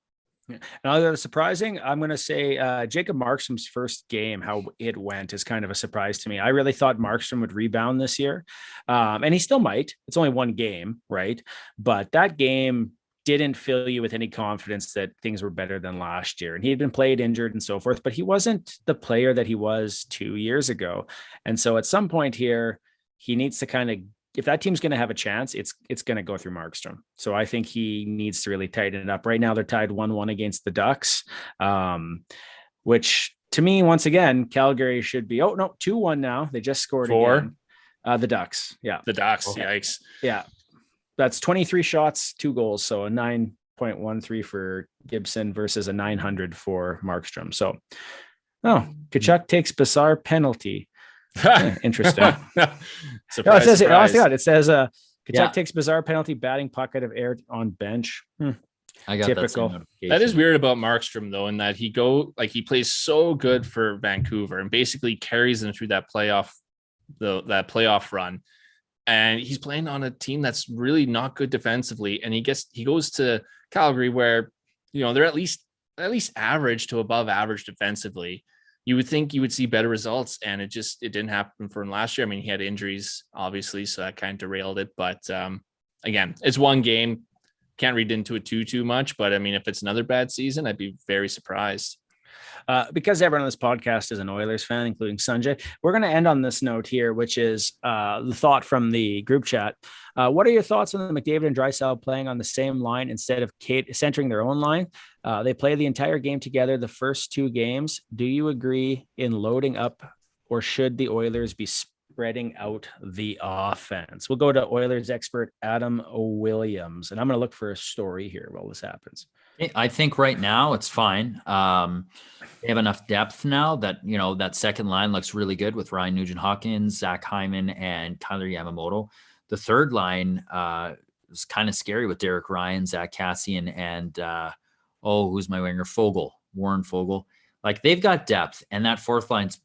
And other surprising, I'm going to say Jacob Markstrom's first game, how it went, is kind of a surprise to me. I really thought Markstrom would rebound this year, and he still might. It's only one game, right? But that game didn't fill you with any confidence that things were better than last year. And he had been played injured and so forth, but he wasn't the player that he was 2 years ago. And so at some point here, he needs to kind of, if that team's going to have a chance, it's going to go through Markstrom. So I think he needs to really tighten it up. Right now, they're tied 1-1 against the Ducks, which to me, once again, Calgary should be, 2-1 now. They just scored again. The Ducks. Yeah. The Ducks. Okay. Yikes. Yeah. That's 23 shots, 2 goals. So a 9.13 for Gibson versus a 900 for Markstrom. So, Tkachuk takes bizarre penalty. Interesting. Surprise. It says Tkachuk takes bizarre penalty, batting puck out of air on bench. I got typical. That is weird about Markstrom though, in that he plays so good for Vancouver and basically carries them through that playoff run. And he's playing on a team that's really not good defensively. And he goes to Calgary where, they're at least average to above average defensively. You would think you would see better results, and it didn't happen for him last year. I mean, he had injuries, obviously, so that kind of derailed it. But again, it's one game. Can't read into it too much. But I mean, if it's another bad season, I'd be very surprised. Because everyone on this podcast is an Oilers fan, including Sanjay, we're going to end on this note here, which is the thought from the group chat. What are your thoughts on the McDavid and Draisaitl playing on the same line instead of centering their own line? They play the entire game together, the first 2 games. Do you agree in loading up, or should the Oilers be spreading out the offense? We'll go to Oilers expert Adam Williams, and I'm going to look for a story here while this happens. I think right now it's fine. They have enough depth now that, that second line looks really good with Ryan Nugent-Hopkins, Zach Hyman, and Tyler Yamamoto. The third line is kind of scary with Derek Ryan, Zach Kassian, and who's my winger? Warren Fogle. Like, they've got depth, and that fourth line's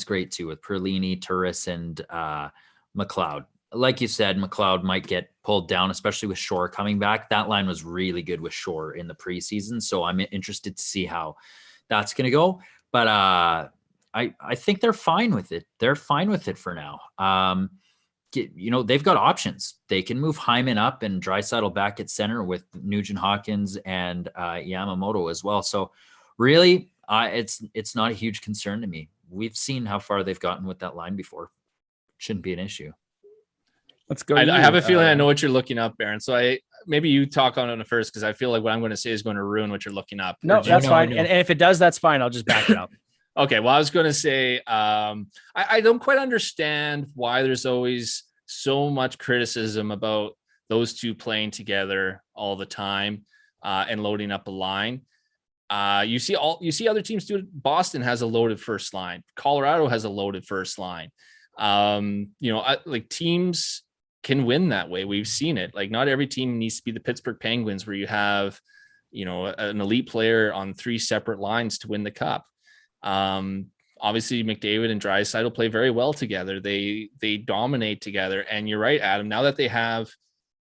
great too with Perlini, Turris, and McLeod. Like you said, McLeod might get pulled down, especially with Shore coming back. That line was really good with Shore in the preseason, so I'm interested to see how that's going to go. But I think they're fine with it. They're fine with it for now. They've got options. They can move Hyman up and Draisaitl back at center with Nugent-Hopkins and Yamamoto as well. So really, it's not a huge concern to me. We've seen how far they've gotten with that line before. Shouldn't be an issue. Let's go. I have a feeling I know what you're looking up, Baron. So maybe you talk on it first, because I feel like what I'm going to say is going to ruin what you're looking up. No, that's fine. And if it does, that's fine. I'll just back it up. Okay. Well, I was going to say, I don't quite understand why there's always so much criticism about those two playing together all the time and loading up a line. You see other teams do it. Boston has a loaded first line. Colorado has a loaded first line. Teams can win that way. We've seen it. Like, not every team needs to be the Pittsburgh Penguins, where you have, an elite player on 3 separate lines to win the cup. Obviously McDavid and Draisaitl play very well together. They dominate together. And you're right, Adam, now that they have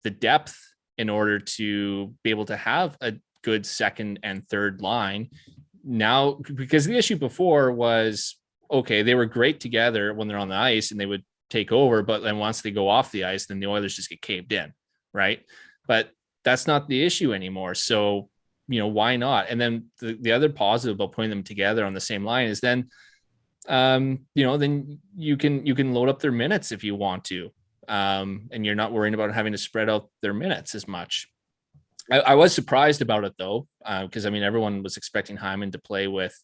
the depth in order to be able to have a good second and third line now, because the issue before was, okay, they were great together when they're on the ice and they would take over, but then once they go off the ice, then the Oilers just get caved in, right? But that's not the issue anymore. So why not? And then the other positive about putting them together on the same line is then, then you can load up their minutes if you want to. And you're not worrying about having to spread out their minutes as much. I was surprised about it though, because everyone was expecting Hyman to play with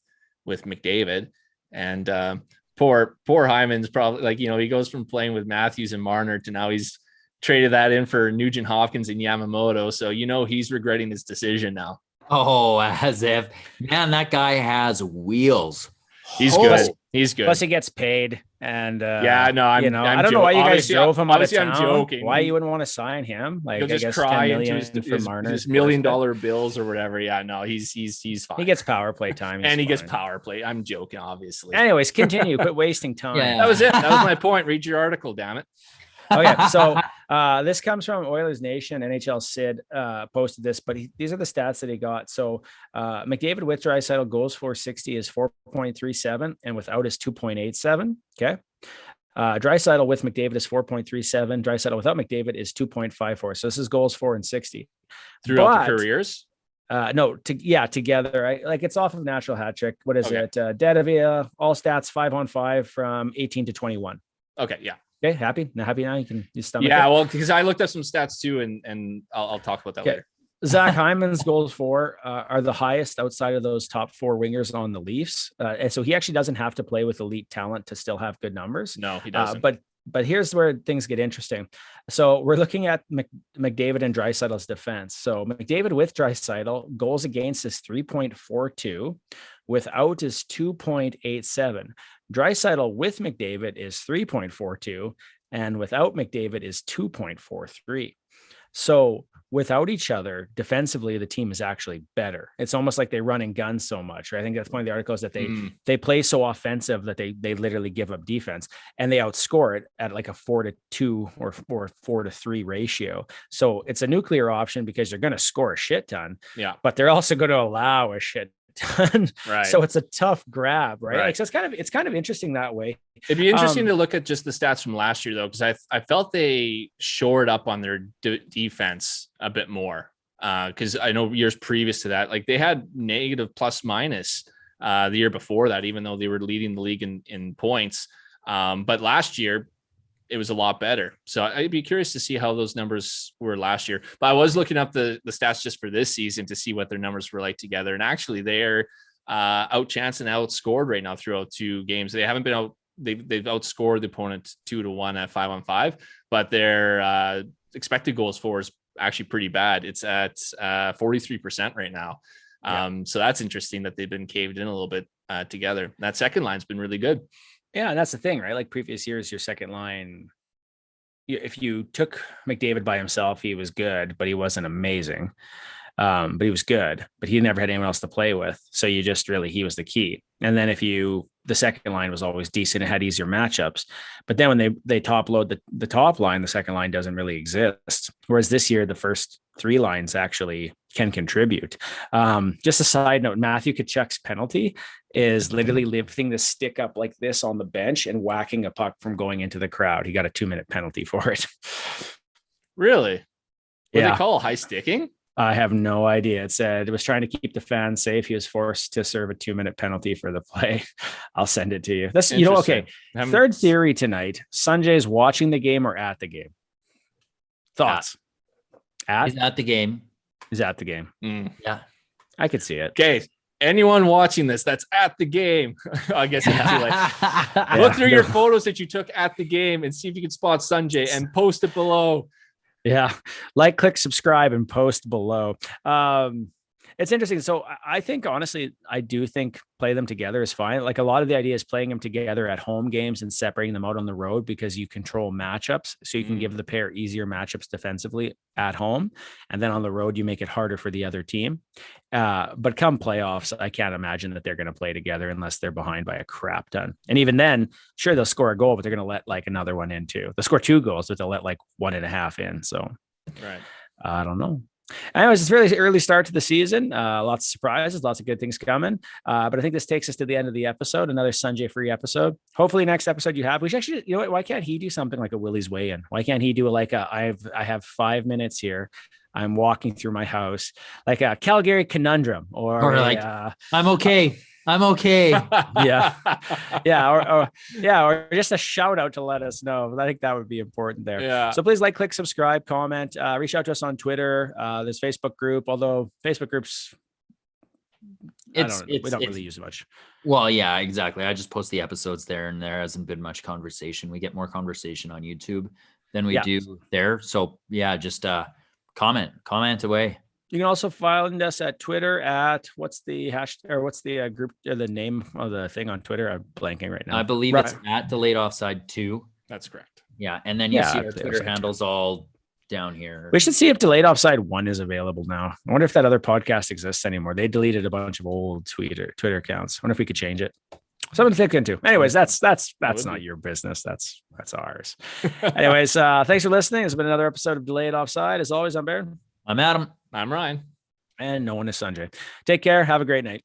McDavid, and poor Hyman's probably he goes from playing with Matthews and Marner to now he's traded that in for Nugent Hopkins and Yamamoto. So he's regretting his decision now. Oh, as if, man, that guy has wheels. He's good. He's good. Plus he gets paid. And I don't know why you guys drove him out of town. I'm joking. Why you wouldn't want to sign him? Like, he'll just cry into his $1 million bills or whatever. Yeah, no, he's fine. He gets power play time, and he gets power play. I'm joking, obviously. Anyways, continue. Quit wasting time. Yeah. That was it. That was my point. Read your article, damn it. Okay, so this comes from Oilers Nation. NHL Sid posted this, but these are the stats that he got. So McDavid with Draisaitl goals for 60 is 4.37, and without is 2.87. Okay. Draisaitl with McDavid is 4.37. Draisaitl without McDavid is 2.54. So this is goals for and 60 throughout the careers. No, together. It's off of natural hat trick. What is it? Dedavia, all stats 5-on-5 from 18 to 21. Okay, yeah. Okay, happy now. You can stomach. Yeah, well, because I looked up some stats too, and I'll talk about that later. Zach Hyman's goals for are the highest outside of those top 4 wingers on the Leafs, and so he actually doesn't have to play with elite talent to still have good numbers. No, he doesn't. But here's where things get interesting. So we're looking at McDavid and Draisaitl's defense. So McDavid with Draisaitl, goals against is 3.42, without is 2.87. Draisaitl with McDavid is 3.42, and without McDavid is 2.43. So without each other, defensively, the team is actually better. It's almost like they run and gun so much, right? I think that's one of the articles that they play so offensive that they literally give up defense, and they outscore it at like a 4-2 or 4-3 ratio. So it's a nuclear option because they're going to score a shit ton, but they're also going to allow a shit ton. Right. So it's a tough grab, right? Like, so it's kind of interesting that way. It'd be interesting to look at just the stats from last year though, because I felt they shored up on their defense a bit more. Because I know years previous to that, like they had negative plus minus the year before that, even though they were leading the league in points. But last year it was a lot better. So I'd be curious to see how those numbers were last year. But I was looking up the stats just for this season to see what their numbers were like together. And actually they're outchanced and outscored right now throughout 2 games. They haven't been out. They've outscored the opponent 2-1 at 5-on-5, but their expected goals for is actually pretty bad. It's at 43% right now. So that's interesting that they've been caved in a little bit together. That second line's been really good. Yeah, and that's the thing, right? Like previous years, your second line, if you took McDavid by himself, he was good, but he wasn't amazing. But he was good, but he never had anyone else to play with. So he was the key. And then the second line was always decent. It had easier matchups. But then when they top load the top line, the second line doesn't really exist. Whereas this year, the first 3 lines actually can contribute. Just a side note, Matthew Tkachuk's penalty is literally lifting the stick up like this on the bench and whacking a puck from going into the crowd. He got a 2-minute penalty for it. Really? What they call high sticking? I have no idea. It said it was trying to keep the fans safe. He was forced to serve a 2-minute penalty for the play. I'll send it to you. That's, okay. Third theory tonight. Sanjay's watching the game or at the game? Thoughts? He's at the game. He's at the game. Yeah. I could see it. Okay. Anyone watching this that's at the game, I guess it's too late. Look through your photos that you took at the game and see if you can spot Sanjay and post it below. Yeah. Like, click, subscribe, and post below. It's interesting. So I think, honestly, I do think play them together is fine. Like, a lot of the idea is playing them together at home games and separating them out on the road because you control matchups. So you can give the pair easier matchups defensively at home. And then on the road, you make it harder for the other team. But come playoffs, I can't imagine that they're going to play together unless they're behind by a crap ton. And even then, sure, they'll score a goal, but they're going to let like another one in too. They'll score 2 goals, but they'll let like 1.5 in. So right. I don't know. Anyways, it's a really early start to the season. Lots of surprises, lots of good things coming. But I think this takes us to the end of the episode, another Sanjay free episode. Hopefully next episode we should actually, you know what, why can't he do something like a Willie's weigh-in? Why can't he do I have 5 minutes here. I'm walking through my house, like a Calgary conundrum or like, I'm okay. I'm okay. or just a shout out to let us know. I think that would be important there. Yeah. So please click, subscribe, comment, reach out to us on Twitter. There's Facebook group, although Facebook groups, we don't really use it much. Well, yeah, exactly. I just post the episodes there, and there hasn't been much conversation. We get more conversation on YouTube than we do there. So yeah, just comment away. You can also find us at Twitter at what's the hashtag or what's the group or the name of the thing on Twitter? I'm blanking right now. I believe it's at Delayed Offside 2. That's correct. Yeah, and then you see our Twitter handles all down here. We should see if Delayed Offside 1 is available now. I wonder if that other podcast exists anymore. They deleted a bunch of old Twitter accounts. I wonder if we could change it. Something to think into. Anyways, that's not your business. That's ours. Anyways, thanks for listening. It's been another episode of Delayed Offside. As always, I'm Baron. I'm Adam. I'm Ryan. And no one is Sanjay. Take care. Have a great night.